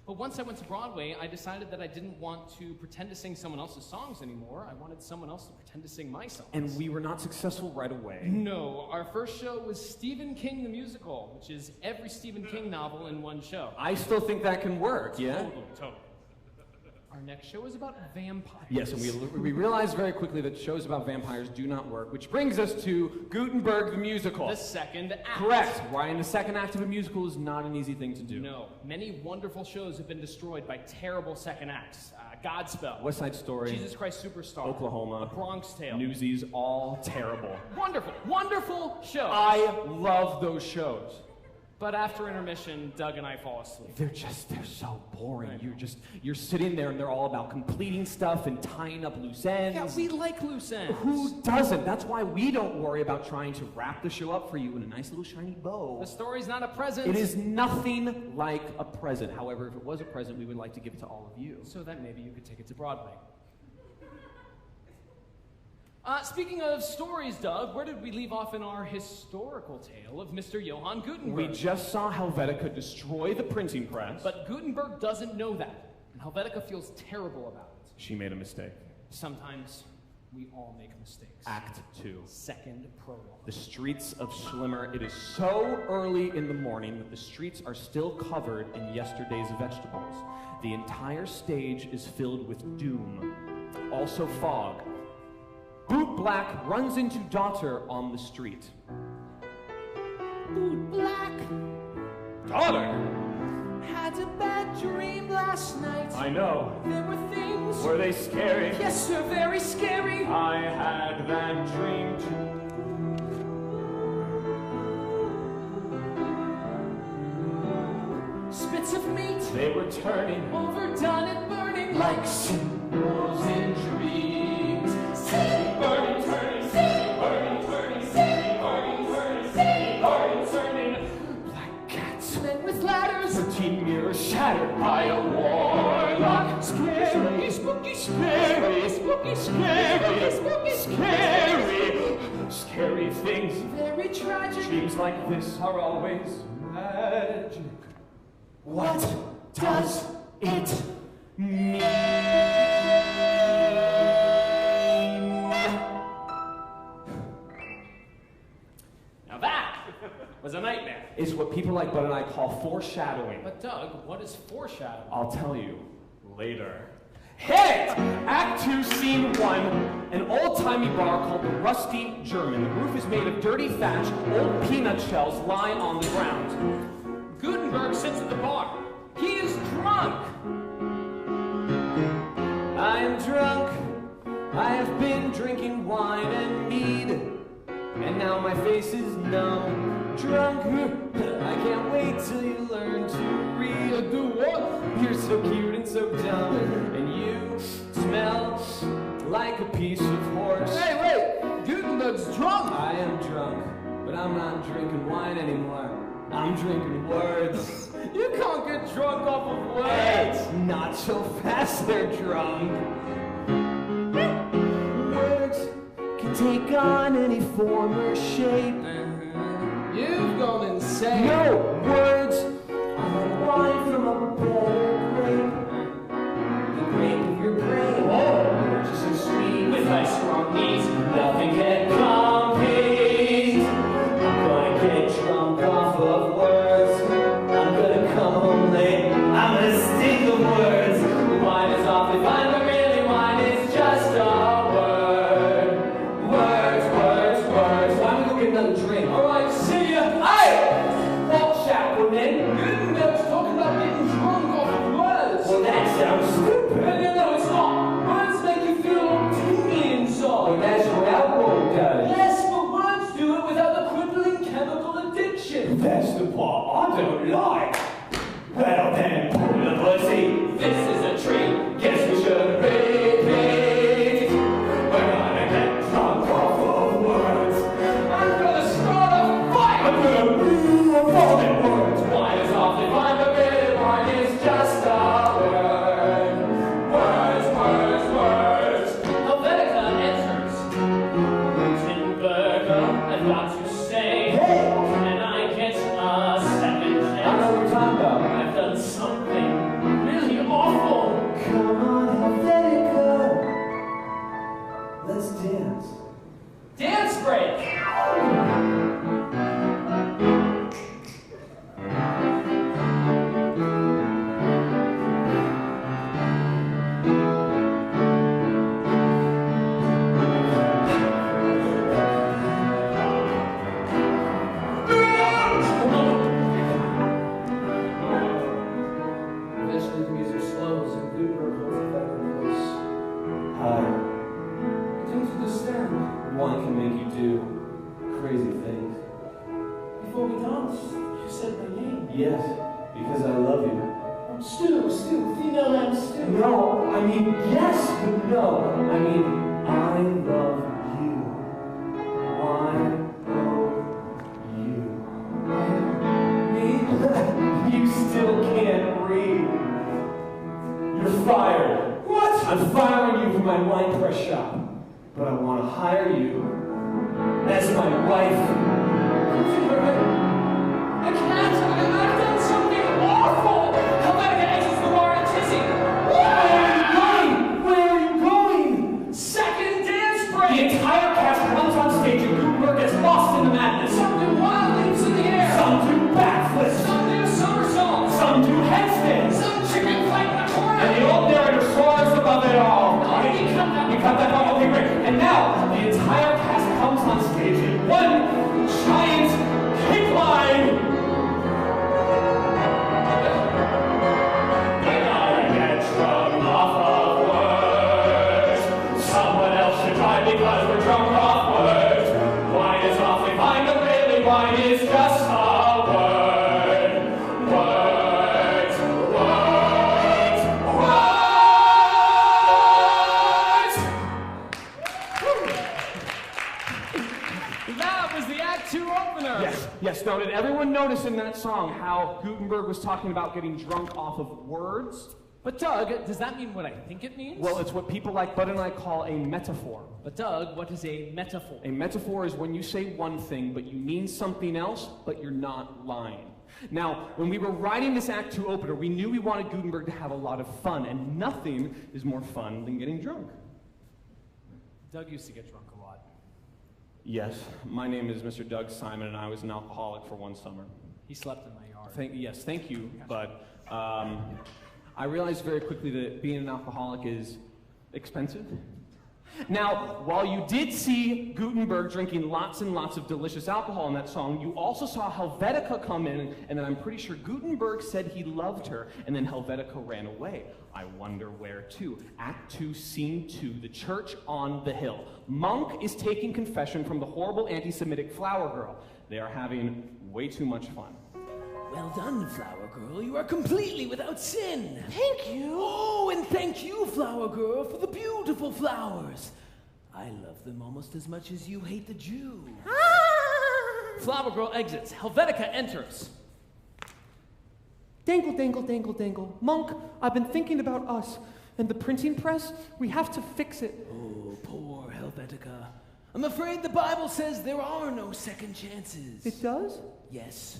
But once I went to Broadway, I decided that I didn't want to pretend to sing someone else's songs anymore. I wanted someone else to pretend to sing my songs. And we were not successful right away. No, our first show was Stephen King the Musical, which is every Stephen King novel in one show. I still think that can work, yeah? Totally. Our next show is about vampires. Yes, and we realized very quickly that shows about vampires do not work, which brings us to Gutenberg the Musical. The second act. Correct. Writing the second act of a musical is not an easy thing to do. No. Many wonderful shows have been destroyed by terrible second acts. Godspell. West Side Story. Jesus Christ Superstar. Oklahoma. The Bronx Tale. Newsies, all terrible. Wonderful shows. I love those shows. But after intermission, Doug and I fall asleep. They're so boring. You're sitting there and they're all about completing stuff and tying up loose ends. Yeah, we like loose ends. Who doesn't? That's why we don't worry about trying to wrap the show up for you in a nice little shiny bow. The story's not a present. It is nothing like a present. However, if it was a present, we would like to give it to all of you. So that maybe you could take it to Broadway. Speaking of stories, Doug, where did we leave off in our historical tale of Mr. Johann Gutenberg? We just saw Helvetica destroy the printing press. But Gutenberg doesn't know that, and Helvetica feels terrible about it. She made a mistake. Sometimes we all make mistakes. Act 2. Second prologue. The streets of Schlimmer. It is so early in the morning that the streets are still covered in yesterday's vegetables. The entire stage is filled with doom. Also fog. Bootblack runs into daughter on the street. Bootblack Daughter! Had a bad dream last night. I know. There were things. Were they scary? Yes, sir, very scary. I had that dream too. Spits of meat. They were turning Overdone and burning like symbols in dreams. Burning, turning, burning, turning, burning, turning, burning, turning. black cats. Men with ladders. 13 mirrors shattered by a warlock. Scary, spooky, scary, spooky, scary, spooky, scary. Scary things. Very tragic. Dreams like this are always magic. What does it mean? is what people like Bud and I call foreshadowing. But Doug, what is foreshadowing? I'll tell you later. Hit! Act 2, Scene 1. An old-timey bar called the Rusty German. The roof is made of dirty thatch. Old peanut shells lie on the ground. Gutenberg sits at the bar. He is drunk. I am drunk. I have been drinking wine and mead. And now my face is numb. Drunk. I can't wait till you learn to read. Do what? You're so cute and so dumb. And you smell like a piece of horse. Hey, wait! Gutenberg's drunk! I am drunk, but I'm not drinking wine anymore. I'm drinking words. You can't get drunk off of words! Hey, not so fast, they're drunk. Words can take on any form or shape. You've gone insane. No, words are like wine from a better grape. The grape of your brain. Oh, you're just so sweet with my strong knees. Nothing can compete. I'm gonna get drunk off of words. I'm gonna come home late. I'm gonna sting the words. Wine is awfully fine, but really wine is just a word. Words, words, words. Why don't we go get another drink? All right, see ya. Walt Chapman. Gutenberg's talking about getting drunk off of words. Well, that sounds stupid. No, it's not. Words make you feel tingly inside. Well, that's what alcohol does. Yes, but words do it without the crippling chemical addiction. That's the part I don't like. Well then, pull the pussy. This is a treat. Guess we should repeat. We're gonna get drunk off of words. I'm gonna start a fight. I'm gonna brew a vomit words. Wine is awfully fine, but really wine is just a word. Words, words, words. Helvetica answers. Gutenberg, I've got to say. Hey! Can I get a second chance? I know what you're talking about. I've done something really awful. Come on, Helvetica. Let's dance. Dance break. Eventually the music slows and Gutenberg holds it back in place. Hi. I don't understand. One can make you do crazy things. Before we danced, you said my name. Yes, because I love you. I'm Stu, female name Stu. No, I mean yes, but no. I mean I love you. Why you? Me? You still can't read. You're fired. What? I'm firing you from my wine press shop. But I want to hire you as my wife. I can't. I've done something awful. Helvetica exits the bar at Tizzy. Where are you going? Second dance break. The entire cast runs on stage and Gutenberg gets lost in the madness. Some do wild leaps in the air. Some do backflips. Some do somersaults. Some do headstands. Some chicken fight in the corner. And the old narrator soars above it all. You cut that off, okay, great. And now the entire cast comes on stage in one giant kick line. We're gonna get drunk off of words. Someone else should try because we're drunk off words. Wine is awfully fine, but really wine is just a word. Words, words, words. That was the Act 2 opener. Yes, no, did everyone notice in that song how Gutenberg was talking about getting drunk off of words? But Doug, does that mean what I think it means? Well, it's what people like Bud and I call a metaphor. But Doug, what is a metaphor? A metaphor is when you say one thing, but you mean something else, but you're not lying. Now, when we were writing this Act 2 opener, we knew we wanted Gutenberg to have a lot of fun, and nothing is more fun than getting drunk. Doug used to get drunk a lot. Yes, my name is Mr. Doug Simon, and I was an alcoholic for one summer. He slept in my yard. Thank you, bud. I realized very quickly that being an alcoholic is expensive. Now, while you did see Gutenberg drinking lots and lots of delicious alcohol in that song, you also saw Helvetica come in, and then I'm pretty sure Gutenberg said he loved her, and then Helvetica ran away. I wonder where to. Act 2, Scene 2, the church on the hill. Monk is taking confession from the horrible anti-Semitic flower girl. They are having way too much fun. Well done, Flower Girl. You are completely without sin. Thank you. Oh, and thank you, Flower Girl, for the beautiful flowers. I love them almost as much as you hate the Jew. Flower Girl exits. Helvetica enters. Dangle, dangle, dangle, dangle. Monk, I've been thinking about us and the printing press. We have to fix it. Oh, poor Helvetica. I'm afraid the Bible says there are no second chances. It does? Yes.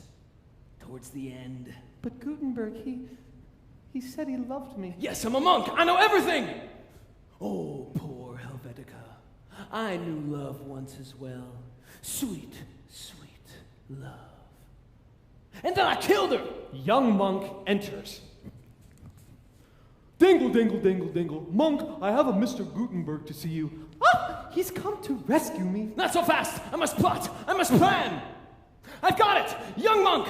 Towards the end. But Gutenberg, he said he loved me. Yes, I'm a monk. I know everything. Oh, poor Helvetica. I knew love once as well. Sweet, sweet love. And then I killed her. Young Monk enters. Dingle, dingle, dingle, dingle. Monk, I have a Mr. Gutenberg to see you. Ah, he's come to rescue me. Not so fast. I must plot. I must plan. I've got it. Young Monk.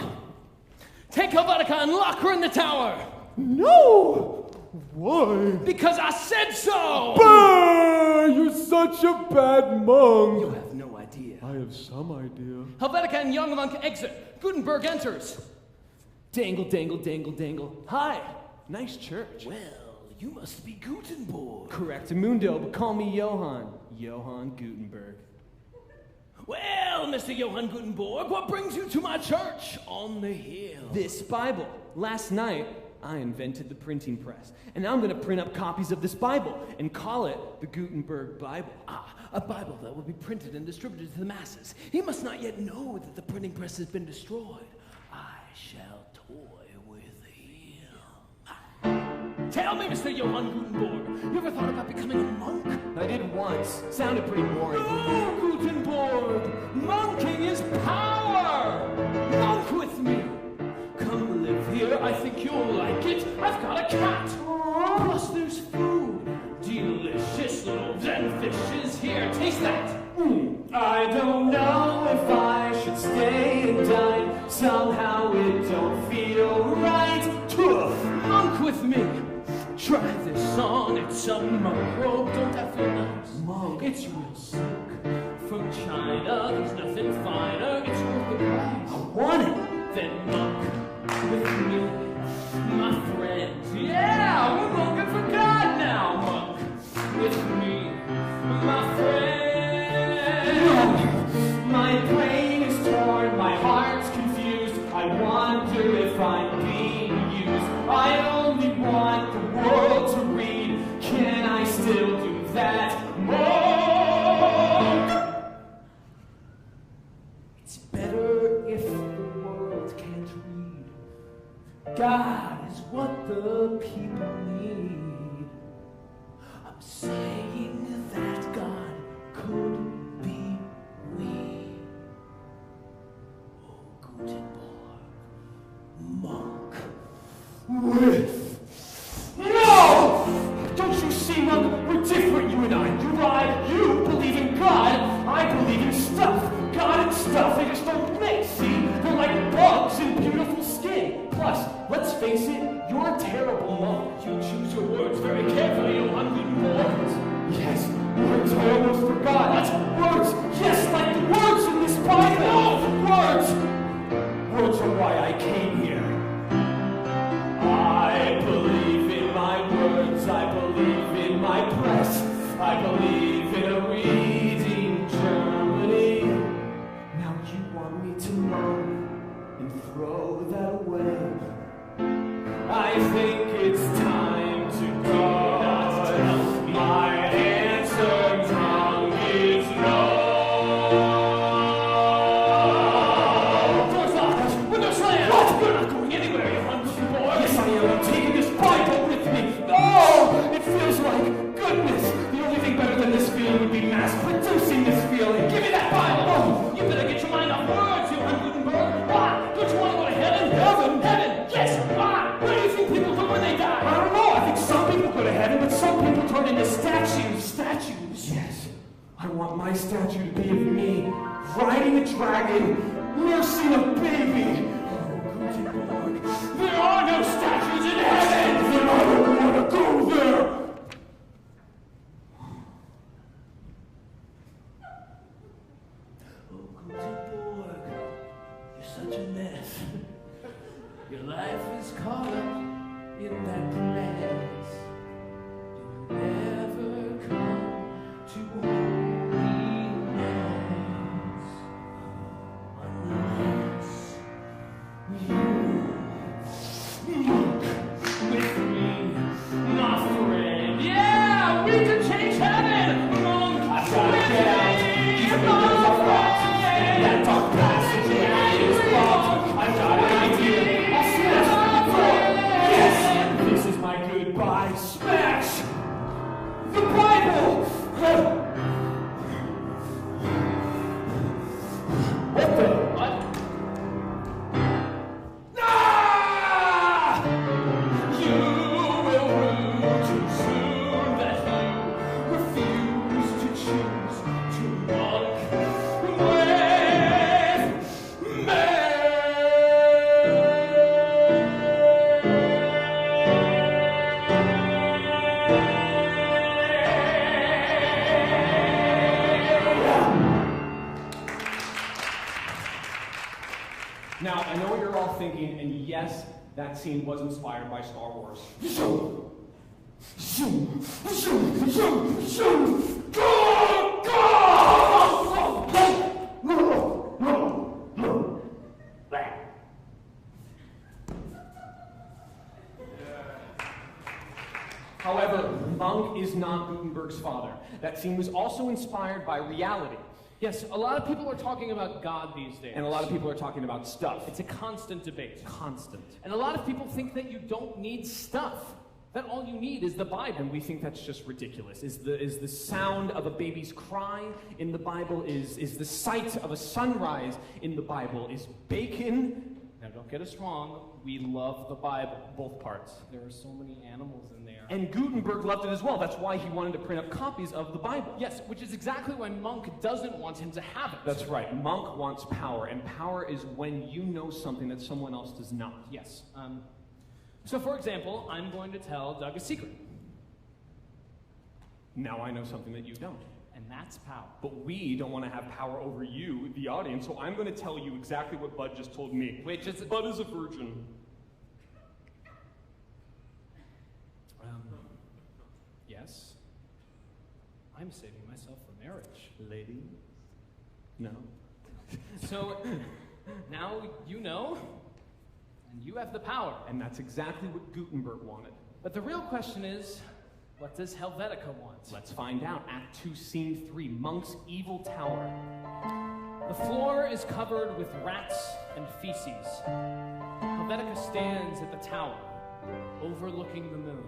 Take Helvetica and lock her in the tower. No! Why? Because I said so! Bah! You're such a bad monk. You have no idea. I have some idea. Helvetica and young monk exit. Gutenberg enters. Dangle, dangle, dangle, dangle. Hi. Nice church. Well, you must be Gutenberg. Correctamundo, but call me Johann. Johann Gutenberg. Well, Mr. Johann Gutenberg, what brings you to my church on the hill? This Bible. Last night, I invented the printing press. And now I'm going to print up copies of this Bible and call it the Gutenberg Bible. Ah, a Bible that will be printed and distributed to the masses. He must not yet know that the printing press has been destroyed. I shall toy with him. Tell me, Mr. Johann Gutenberg, you ever thought about becoming a monk? I did once. Sounded pretty boring. No, Gutenberg! Monking is power! Monk with me! Come live here, I think you'll like it. I've got a cat! Plus there's food. Delicious loaves and fishes. Here, taste that! I don't know if I should stay and dine. Somehow it don't feel right. Monk with me! Try this song, it's a monk robe, don't that feel nice? Monk. It's real silk. From China, there's nothing finer, it's worth the price. I want it. Then monk with me, my friends. Yeah, we're monking for God now, monk with me, my friends. My brain is torn, my heart's confused. I wonder if I'm being used. I only want the world to read. Can I still do that? Monk! It's better if the world can't read. God is what the people need. I'm saying that God could be we. Oh, Gutenberg, monk with. No! Don't you see, Monk? We're different, you and I. You lied. You believe in God. I believe in stuff. God and stuff, they just don't mix, see? They're like bugs in beautiful skin. Plus, let's face it, you're a terrible monk. You choose your words very carefully, Johann Gutenberg. Yes, words I almost forgot. Words, yes, like the words in this Bible. Words. Words are why I came here. I believe in my words. I believe in my press. I believe in a reading Germany. Now you want me to moan and throw that away. I think it's time to go. My answer tongue is no. Doors locked, windows slammed. What? You're not going anywhere, Johann Gutenberg. Yes, I am. I'm taking this Bible with me. Oh, it feels like goodness. The only thing better than this feeling would be mass producing this feeling. Give me that Bible. You better get your mind off words, Johann Gutenberg. Why? Don't you want to go to want my statue to be of me, riding a dragon, nursing a baby. Oh, Gutenberg, there are no statues in heaven! Then I don't want to go there! Oh, Gutenberg, you're such a mess. Your life is caught up in that glass. You'll never come to holiness unless you look with me, my friend. Yeah, we can change heaven! Monk, I've got to get out. These windows are locked. That dark passage is blocked. I've got an idea. I'll smash the door. Yes, this is my goodbye. Smash the Bible. What the? What? Ah! You will rue too soon that you refuse to choose to walk with me. Now, I know what you're all thinking, and yes, that scene was inspired by Star Wars. However, Monk is not Gutenberg's father. That scene was also inspired by reality. Yes, a lot of people are talking about God these days. And a lot of people are talking about stuff. It's a constant debate. Constant. And a lot of people think that you don't need stuff. That all you need is the Bible. And we think that's just ridiculous. Is the sound of a baby's cry in the Bible? Is the sight of a sunrise in the Bible? Is bacon? Now don't get us wrong, we love the Bible, both parts. There are so many animals in there. And Gutenberg loved it as well. That's why he wanted to print up copies of the Bible. Yes, which is exactly why Monk doesn't want him to have it. That's right. Monk wants power, and power is when you know something that someone else does not. Yes. So for example, I'm going to tell Doug a secret. Now I know something that you don't. And that's power. But we don't want to have power over you, the audience, so I'm going to tell you exactly what Bud just told me. Wait, just... Bud is a virgin. Yes. I'm saving myself for marriage. Lady? No. So, now you know, and you have the power. And that's exactly what Gutenberg wanted. But the real question is, what does Helvetica want? Let's find out. Act 2, Scene 3, Monk's Evil Tower. The floor is covered with rats and feces. Helvetica stands at the tower, overlooking the moon.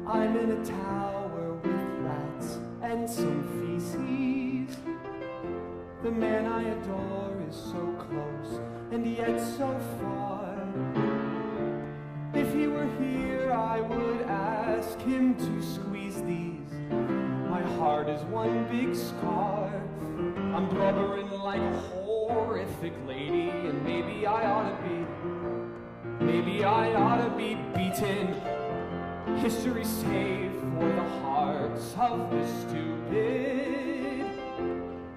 I'm in a tower with rats and some feces. The man I adore is so close and yet so far. If he were here, I would ask him to squeeze these. My heart is one big scar. I'm blubbering like a horrific lady, and maybe I ought to be beaten. History saved for the hearts of the stupid.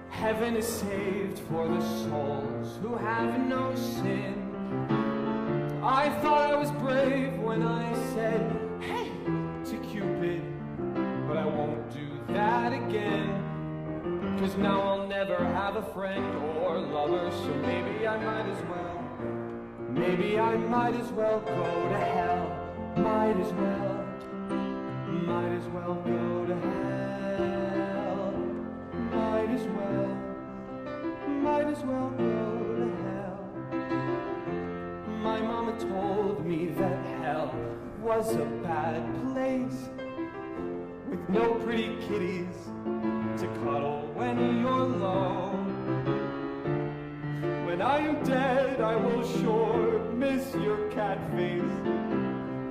Heaven is saved for the souls who have no sin. I thought I was brave when I said, hey, to Cupid. But I won't do that again. 'Cause now I'll never have a friend or lover. So maybe I might as well go to hell. Might as well go to hell. Might as well go to hell. My mama told me that hell was a bad place, with no pretty kitties to cuddle when you're low. When I am dead, I will shorten miss your cat face.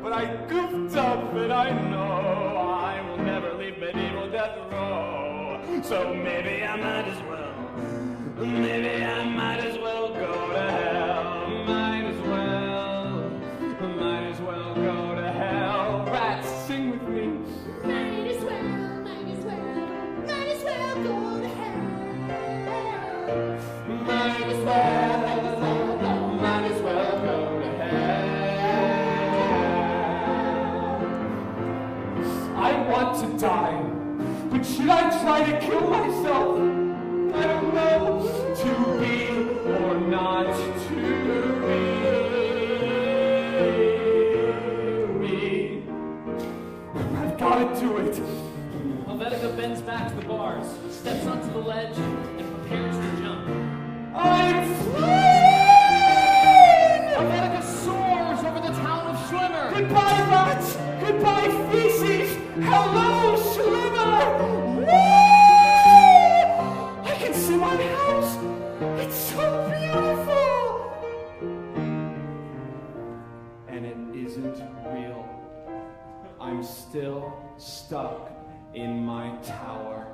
But I goofed up and I know I will never leave medieval death row. So maybe I might as well go to hell. Might as well go to hell. Rats, sing with me. Might as well go to hell. Might as well go to hell. I want to die, but should I try to kill myself? I don't know. To be or not to be. I've got to do it. Helvetica bends back to the bars, steps onto the ledge, and prepares to jump. I'm flying! Helvetica soars over the town of Schlimmer. Goodbye, rats! Goodbye, feces! Hello, Schlimmer! Woo! I can see my house! It's so beautiful! And it isn't real. I'm still stuck in my tower.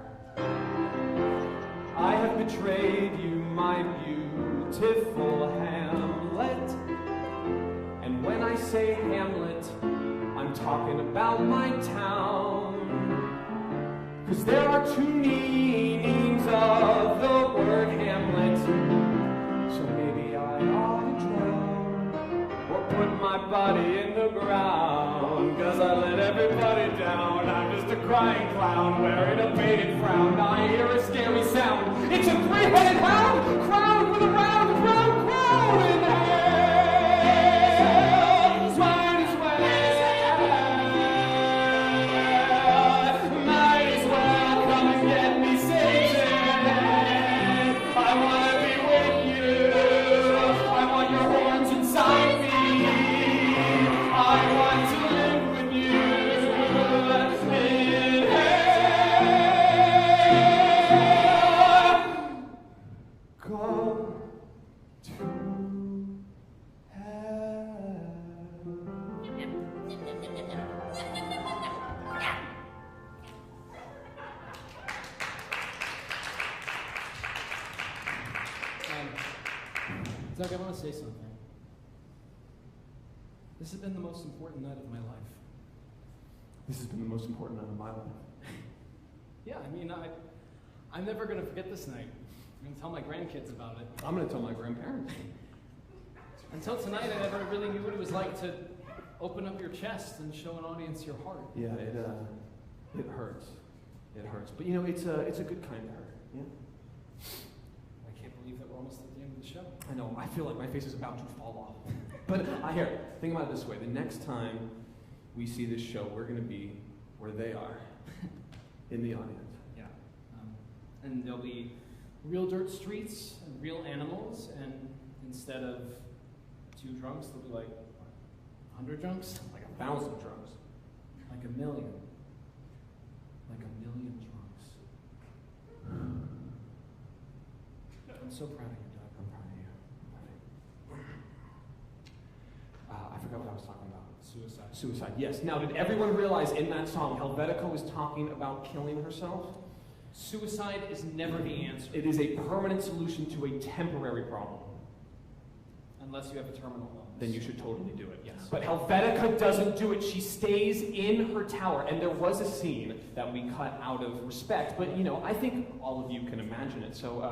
I have betrayed you, my beautiful Hamlet. And when I say Hamlet, I'm talking about my town. 'Cause there are two meanings of the word Hamlet. So maybe I ought to drown or put my body in the ground. 'Cause I let everybody down. I'm just a crying clown wearing a painted frown. I hear a scary sound. It's a three-headed hound crowned with a round crown in hell. Might as well come and get me, Satan. I want to be with you. I want your horns inside me. I want to live with you in hell. Go to Doug, I want to say something. This has been the most important night of my life. This has been the most important night of my life. Yeah, I mean, I'm never going to forget this night. I'm going to tell my grandkids about it. I'm going to tell my grandparents. Until tonight, I never really knew what it was like to open up your chest and show an audience your heart. Yeah, it hurts. It hurts. But you know, it's a good kind of hurt. Yeah. I can't believe that we're almost at the end of the show. I know, I feel like my face is about to fall off. But here, think about it this way. The next time we see this show, we're going to be where they are, in the audience. Yeah. And there'll be real dirt streets and real animals, and instead of 2 drunks, there'll be like 100 drunks? Like 1,000 drunks. Like 1 million. Like 1 million drunks. I'm so proud of you, Doug. I'm proud of you. I forgot what I was talking about. Suicide. Suicide, yes. Now, did everyone realize in that song, Helvetica was talking about killing herself? Suicide is never the answer. It is a permanent solution to a temporary problem. Unless you have a terminal illness. Then you should totally do it, Yes. But Helvetica doesn't do it. She stays in her tower. And there was a scene that we cut out of respect. But, you know, I think all of you can imagine it. So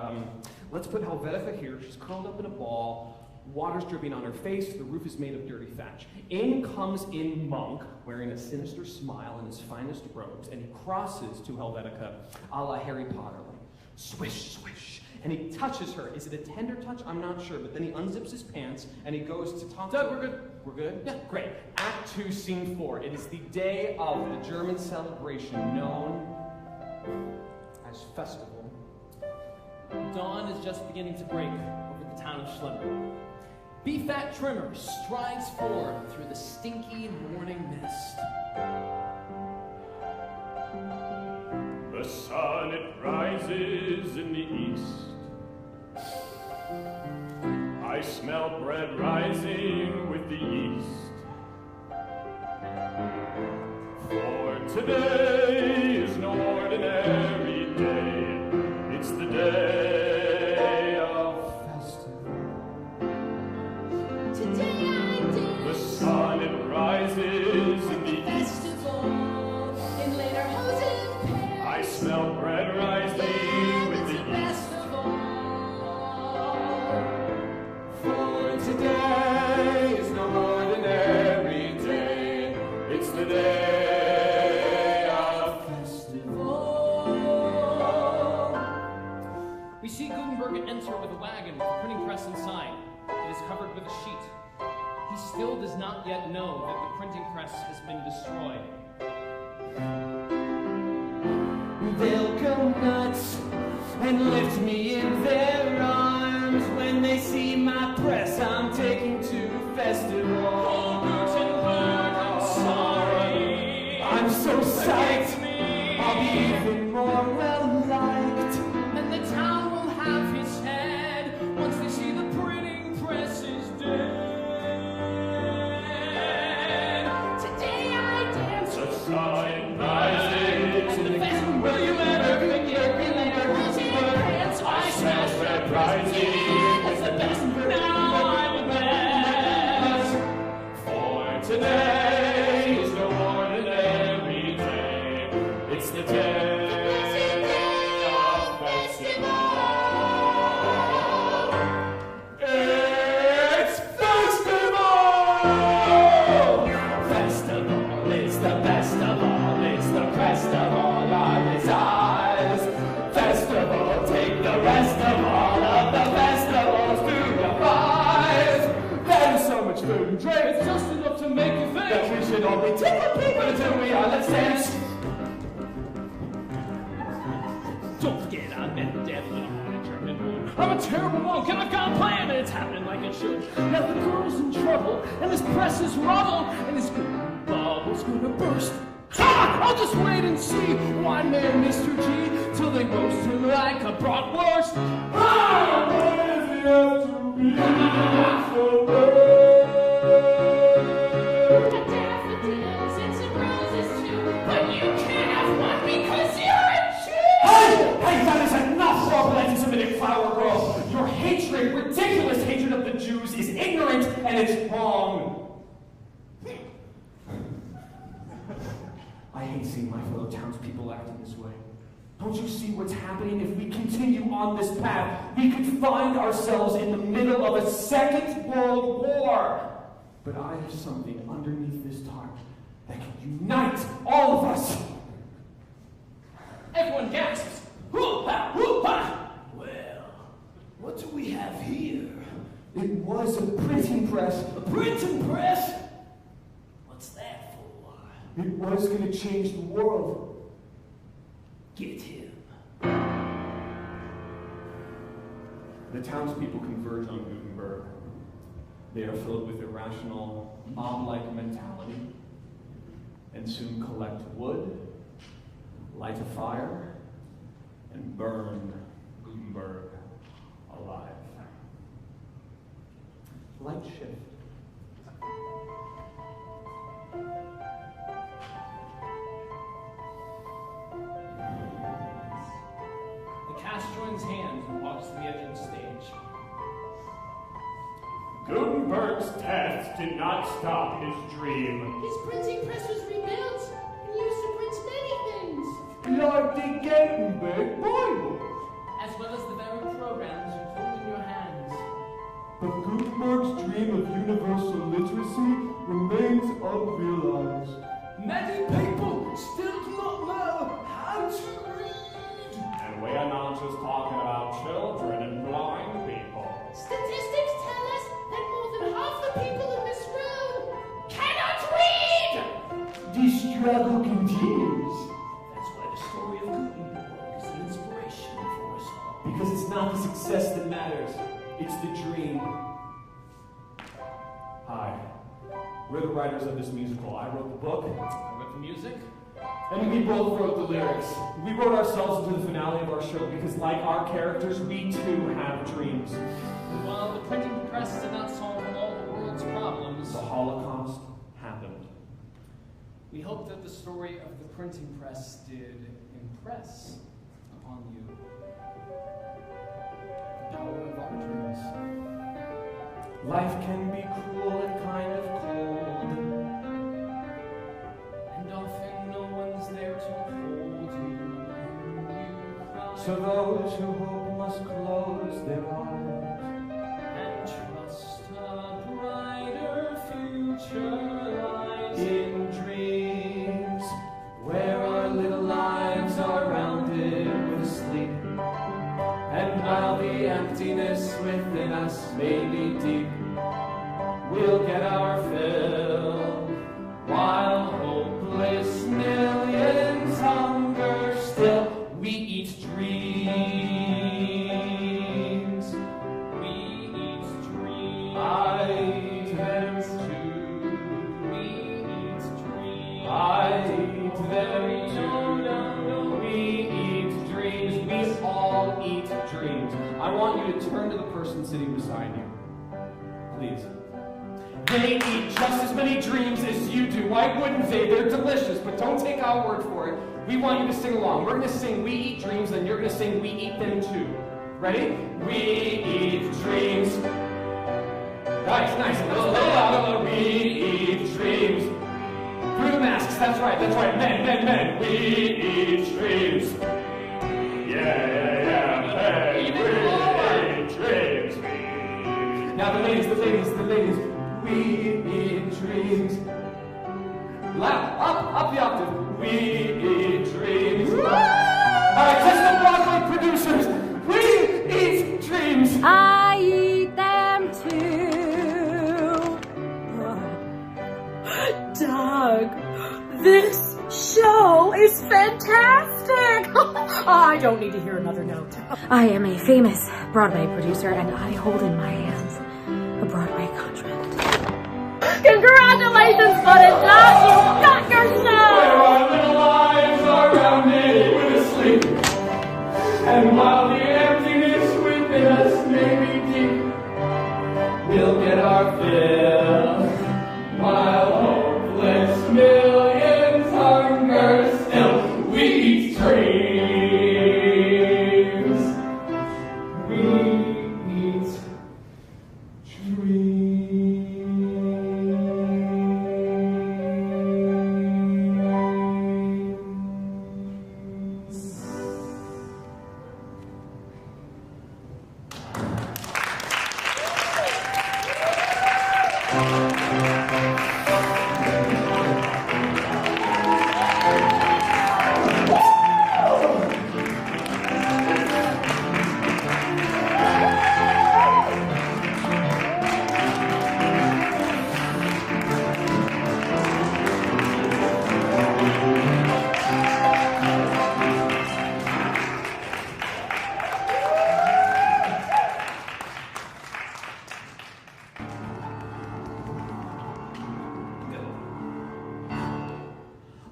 let's put Helvetica here. She's curled up in a ball. Water's dripping on her face. The roof is made of dirty thatch. In comes in Monk, wearing a sinister smile in his finest robes. And he crosses to Helvetica a la Harry Potter. Like, swish, swish. And he touches her. Is it a tender touch? I'm not sure. But then he unzips his pants and he goes to talk to her. Doug, we're good. We're good? Yeah, great. Act 2, Scene 4. It is the day of the German celebration known as Festival. Dawn is just beginning to break over the town of Schlimmer. Beefat Trimmer strides forward through the stinky morning mist. The sun, it rises in the east. I I smell bread rising with the yeast. For today is no ordinary day. It's the day of festival. Today I dance. The sun it rises in the east. Festival. In later hosen pairs. I smell bread rising with the yeast. For today is no ordinary day. It's the day of festival. We see Gutenberg enter with a wagon with a printing press inside. It is covered with a sheet. He still does not yet know that the printing press has been destroyed. They'll go nuts and lift me in their arms when they see my press I'm taking to festival. Oh, Gutenberg, I'm sorry. I'm so psyched, I'll be even more well-liked. And the town will have his head once they see the printing press is dead. Today I dance. The sun rises in the Best will you ever forget me later? I smell bread rising. It's the best. Now I'm the best. For today is no ordinary day. It's the day of festival. It's festival! Festival is the best of all, it's the crest of all our desires. Festival, take the rest of all of the festivals to your prize. There's so much food and drink, It's just enough to make you that think. we should all be tickle people until we are, let's dance. Don't forget I met the devil in a morning German moon. I'm a terrible monk and I've got a plan and it's happening like it should. Now the girl's in trouble and this press is rubble and this bubble's gonna burst. Ha! I'll just wait and see. One man, Mr. G, till they roast him like a bratwurst. Ah! Why does it have to be so Got daffodils and some roses too. But you can't have one because you're a Jew! Hey, that is enough for anti-Semitic flower girl. Your hatred, ridiculous hatred of the Jews is ignorant and it's wrong. I hate seeing my fellow townspeople acting this way. Don't you see what's happening? If we continue on this path, we could find ourselves in the middle of a Second World War. But I have something underneath this tarp that can unite all of us. Everyone gasps. Whoop-ha! Whoop-ha! Well, what do we have here? It was a printing press. A printing press? What's that for? It was going to change the world. Get him. The townspeople converge on Gutenberg. They are filled with irrational, mob-like mentality, and soon collect wood, light a fire, and burn Gutenberg alive. Light shift. The cast joins hands and walks to the edge of the stage. Gutenberg's death did not stop his dream. His printing press was rebuilt and used to print many things. Like the Gutenberg Bible. As well as the very programs you hold in your hands. But Gutenberg's dream of universal literacy remains unrealized. Many people still do not know how to read. And we are not just talking about children and blind people. Statistics tell us that more than half the people in this room cannot read! The struggle continues. That's why the story of Gutenberg is an inspiration for us all. Because it's not the success that matters, it's the dream. Hi. We're the writers of this musical. I wrote the book. I wrote the music. And we both wrote the lyrics. We wrote ourselves into the finale of our show because, like our characters, we too have dreams. While the printing press did not solve all the world's problems, The Holocaust happened. we hope that the story of the printing press did impress upon you the power of our dreams. Life can be cruel and kind of cold. And often no one's there to hold you when you cry. So those who hope must close their eyes And trust a brighter future lies in dreams where our little lives are rounded with sleep. And while the emptiness within us may be deep, we'll get our fill, while hopeless millions hunger still. We eat dreams. We eat dreams. I eat them too. We eat dreams. I eat them too. We eat dreams. We all eat dreams. I want you to turn to the person sitting beside you. Please. They eat just as many dreams as you do. Why wouldn't they? They're delicious, but don't take our word for it. We want you to sing along. We're going to sing We Eat Dreams, and you're going to sing We Eat Them Too. Ready? We eat dreams. Nice, nice. A little louder. We eat dreams. Through the masks, that's right. Men. We eat dreams. Yeah. Hey, we eat dreams. Now the ladies. We eat dreams. Loud, up the octave. We eat dreams. All right, just the Broadway producers. We eat dreams. I eat them too. Doug, this show is fantastic. I don't need to hear another note. I am a famous Broadway producer, and I hold in my hands a Broadway contract. Congratulations, Buddy Doug! You got your show! Where our little lives are rounded with sleep, and while the emptiness within us may be deep, we'll get our fill, while hopeless millions hunger still. We eat dreams. We eat dreams.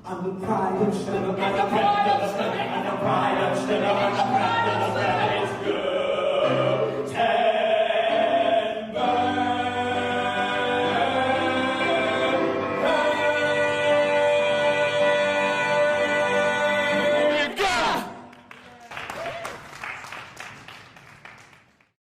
I'm the pride of Schlimmer, and the pride of Schlimmer, and the pride of Schlimmer, and the pride of